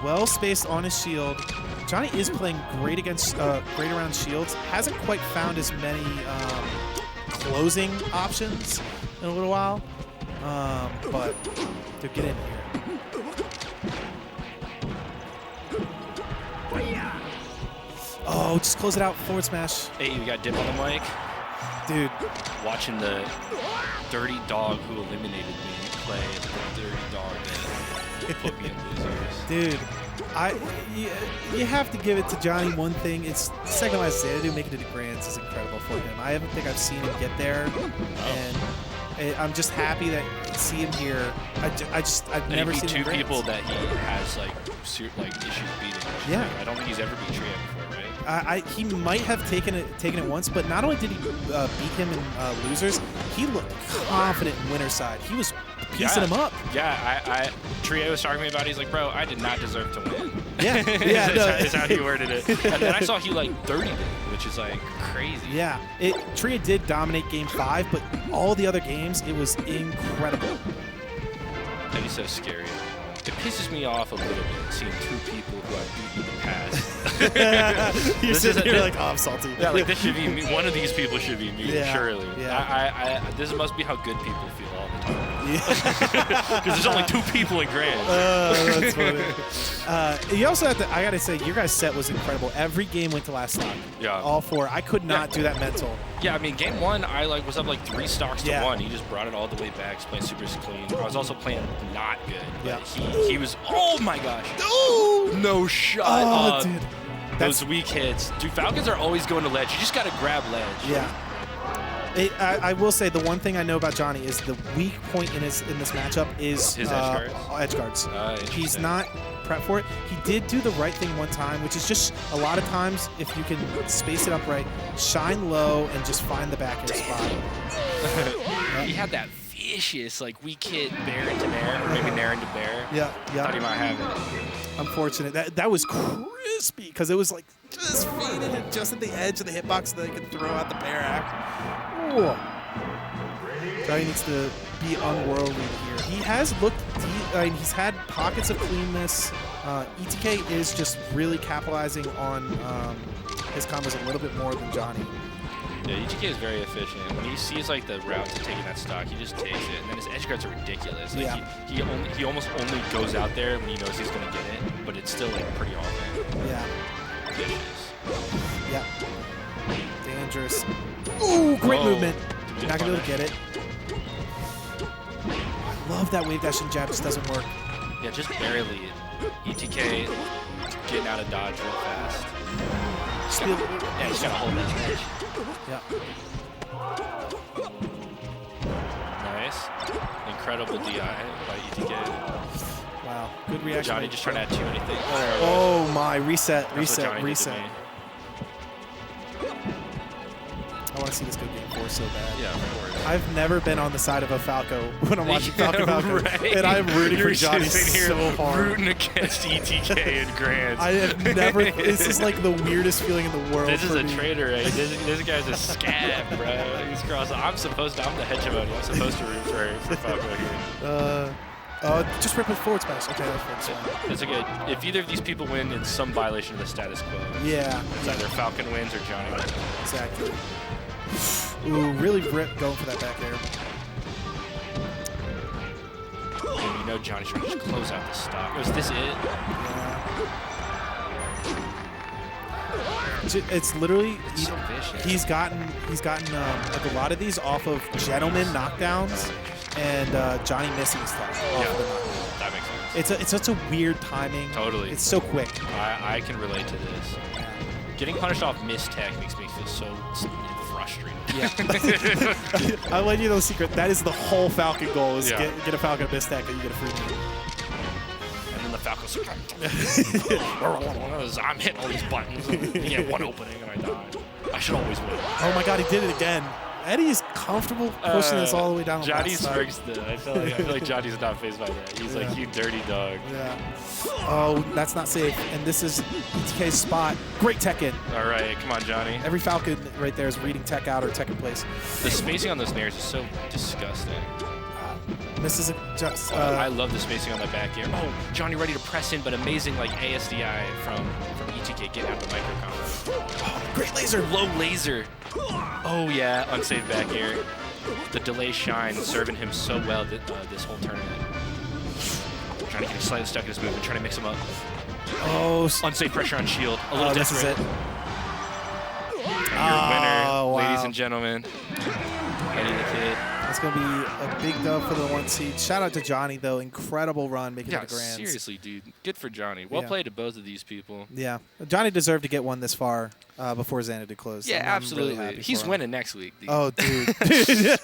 Well spaced on his shield. Johnny is playing great against great around shields. Hasn't quite found as many closing options in a little while. But to get in here. Oh, just close it out. Forward smash. Hey, we got Dip on the mic. Dude. Watching the dirty dog who eliminated me play the dirty dog that put me in losers. Dude, you have to give it to Johnny one thing. It's second last Xanadu making it to Grands is incredible for him. I don't think I've seen him get there, and I'm just happy that I see him here. I've never seen two him people that he has like issues beating. Yeah. I don't think he's ever beat Treeaye before, right? He might have taken it once, but not only did he beat him in losers, he looked confident in winner's side. He was piecing him up. Yeah, Treeaye was talking to me about it. He's like, bro, I did not deserve to win. Yeah, yeah, is how he worded it. And then I saw he like 30'd it, which is like crazy. Yeah, Treeaye did dominate game 5, but all the other games, it was incredible. And he's so scary. It pisses me off a little bit seeing two people who I've beaten in the past. You're sitting here like, oh, I'm salty. Yeah, like this should be me. One of these people should be me, surely. Yeah. This must be how good people feel all the time. Because there's only 2 people in Grand. That's funny. You also have to, I gotta say, your guys' set was incredible. Every game went to last stock. Yeah. All 4. I could not do that mental. Yeah, I mean, game 1, I was up like 3 stocks to 1. He just brought it all the way back. He's playing super clean. I was also playing not good. Yeah. He was, oh my gosh. Oh! No shot. Oh, dude. Those weak hits. Dude, Falcons are always going to ledge. You just got to grab ledge. Yeah. I will say the one thing I know about Johnny is the weak point in this matchup is his edge guards. He's not prepped for it. He did do the right thing one time, which is just a lot of times if you can space it up right, shine low and just find the back air spot. He had that vicious like weak hit bear into nair, or maybe nair into bear. Yeah. Thought he might have it. Unfortunate. That was crispy because it was like just faded it just at the edge of the hitbox so they could throw out the bear act. Ooh. Johnny needs to be unworldly here. He has looked he's had pockets of cleanness. ETK is just really capitalizing on his combos a little bit more than Johnny. Yeah, ETK is very efficient. When he sees like the route to taking that stock, he just takes it, and then his edge guards are ridiculous. Like, he almost only goes out there when he knows he's gonna get it, but it's still like pretty awful. Yeah. Vicious. Yeah. Dangerous. Ooh, great movement. Not gonna be able to get it. I love that wave dash and jab, just doesn't work. Yeah, just barely. ETK getting out of dodge real fast. Yeah, he's gotta hold that edge. Yeah. Nice. Incredible DI by ETK. Wow. Good reaction. Johnny just trying to add too anything. Oh my, reset. That's what Johnny did to me. I want to see this go game 4 so bad. Yeah, of course. I've never been on the side of a Falco when I'm watching Falco. Right. And I'm rooting for You're Johnny so hard. Rooting against ETK and Grants. I have never, this is like the weirdest feeling in the world. This is a me. traitor, right? This guy's a scab, bro. He's cross. I'm the hegemony. I'm supposed to root for Falco here. Just rip it forward smash. Okay, that's fine. It's okay. If either of these people win, it's some violation of the status quo. Yeah. It's either Falcon wins or Johnny wins. Exactly. Ooh, really rip going for that back air. And you know Johnny's trying to just close out the stock. Was this it? Yeah. It's literally so vicious. He's gotten like a lot of these off of gentleman knockdowns and Johnny missing stuff off of the knockdown. That makes sense. It's such a weird timing. Totally. It's so quick. I can relate to this. Yeah. Getting punished off miss tech makes me feel so frustrated. Yeah. I'll let you know the secret. That is the whole Falcon goal is get a Falcon miss tech and you get a free game. I'm hitting all these buttons. And you get one opening and I die. I should always win. Oh my God, he did it again. Eddie is comfortable pushing this all the way down the Johnny left side. Spriggs, though. I feel like Johnny's not phased by that. He's like, you dirty dog. Yeah. Oh, that's not safe. And this is ETK's spot. Great tech in. All right, come on, Johnny. Every Falcon right there is reading tech out or tech in place. The spacing on those nairs is so disgusting. Misses it just. I love the spacing on the back air. Oh, Johnny ready to press in, but amazing like ASDI from ETK getting out of the micro combo. Oh, great laser. Low laser. Oh yeah, unsafe back air. The delay shine serving him so well this whole tournament. Trying to get him slightly stuck in his movement, trying to mix him up. Oh, Unsafe pressure on shield. A little this is desperate. it. And your winner, wow. ladies and gentlemen, EddieTheKid. It's going to be a big dub for the 1 seed. Shout out to Johnny, though. Incredible run making Yeah, it to Grands. seriously, dude. Good for Johnny. Well Yeah. played to both of these people. Yeah. Johnny deserved to get one this far before Xanadu closed. Yeah, I'm really absolutely. happy He's for him. winning next week, dude. Oh, dude.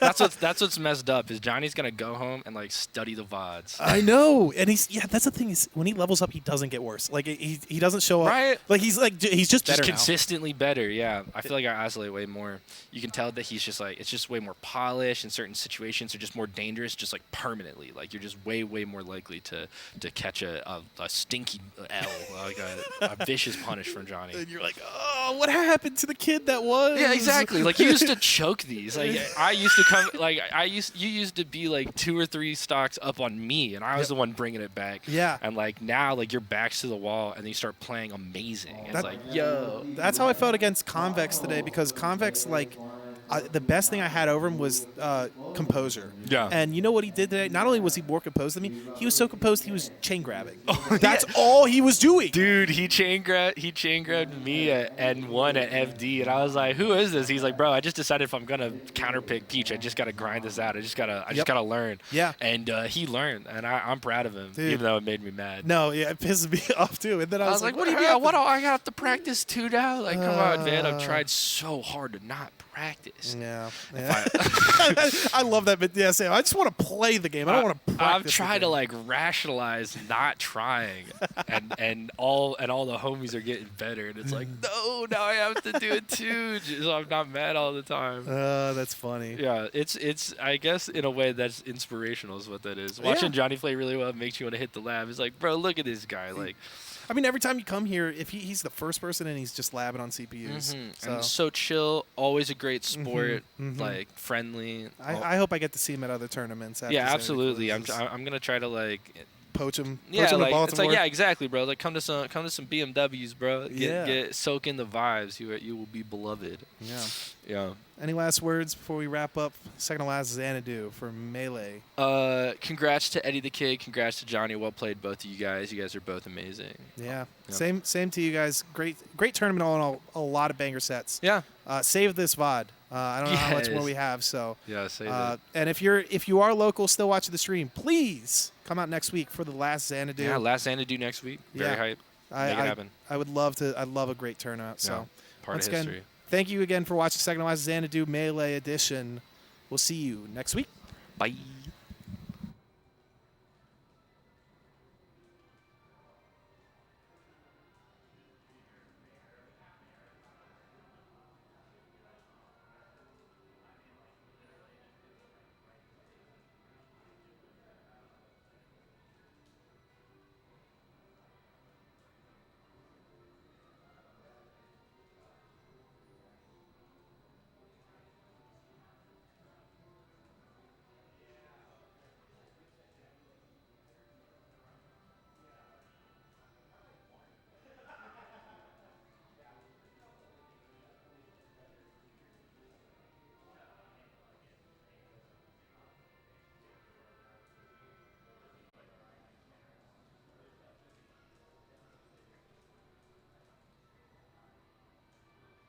That's what's messed up is Johnny's gonna go home and like study the VODs. I know. And that's the thing is when he levels up, he doesn't get worse. Like he doesn't show up. Right. Like he's just better Just now. consistently better, yeah. I feel like I isolate way more. You can tell that he's just like, it's just way more polished in certain situations. Are just more dangerous, just like permanently. Like you're just way more likely to catch a stinky L, like a vicious punish from Johnny. And you're like, oh, what happened to the kid that was? Yeah, exactly. Like you used to choke these. Like I used to come. Like you used to be like 2 or 3 stocks up on me, and I was the one bringing it back. Yeah. And like now, like your back's to the wall, and then you start playing amazing. It's like, yo. That's how I felt against Convex today because Convex, like, the best thing I had over him was composure. Yeah. And you know what he did today? Not only was he more composed than me, he was so composed he was chain grabbing. That's all he was doing. Dude, he chain grabbed me at N1 at FD, and I was like, "Who is this?" He's like, "Bro, I just decided if I'm gonna counterpick Peach, I just gotta grind this out. I just gotta learn." Yeah. And he learned, and I'm proud of him, Dude. even though it made me mad. No, yeah, it pisses me off too. And then I was like, "What do you mean? What do I have to practice too now? Like, come on, man! I've tried so hard to not practice." Yeah. I love that, but yeah, Sam, I just want to play the game. I don't want to practice. I've tried to like rationalize not trying, and all the homies are getting better, and it's like, no, now I have to do it too, so I'm not mad all the time. That's funny. Yeah, it's I guess in a way that's inspirational is what that is. Watching Johnny play really well makes you want to hit the lab. It's like, bro, look at this guy. Like, I mean, every time you come here, if he's the first person and he's just labbing on CPUs. and so chill, always a great sport, like friendly. I hope I get to see him at other tournaments. After Yeah, Xanadu absolutely. I'm closes. gonna try to like. Poach him. Yeah, to like it's Baltimore. like exactly, bro. Like come to some BMWs, bro. Yeah. Get soak in the vibes. You will be beloved. Yeah. Yeah. Any last words before we wrap up? Second to last Xanadu for Melee. Congrats to EddieTheKid. Congrats to Johnny. Well played, both of you guys. You guys are both amazing. Yeah. Yep. Same to you guys. Great tournament all in all. A lot of banger sets. Yeah. Save this VOD. I don't know how much more Yes. we have. So. Yeah. Say that. And if you are local, still watching the stream, please come out next week for the last Xanadu. Yeah. Last Xanadu next week. Very hype. Make it happen. I would love to. I'd love a great turnout. So. Part Once of again, history. thank you again for watching Second to Last Xanadu Melee Edition. We'll see you next week. Bye.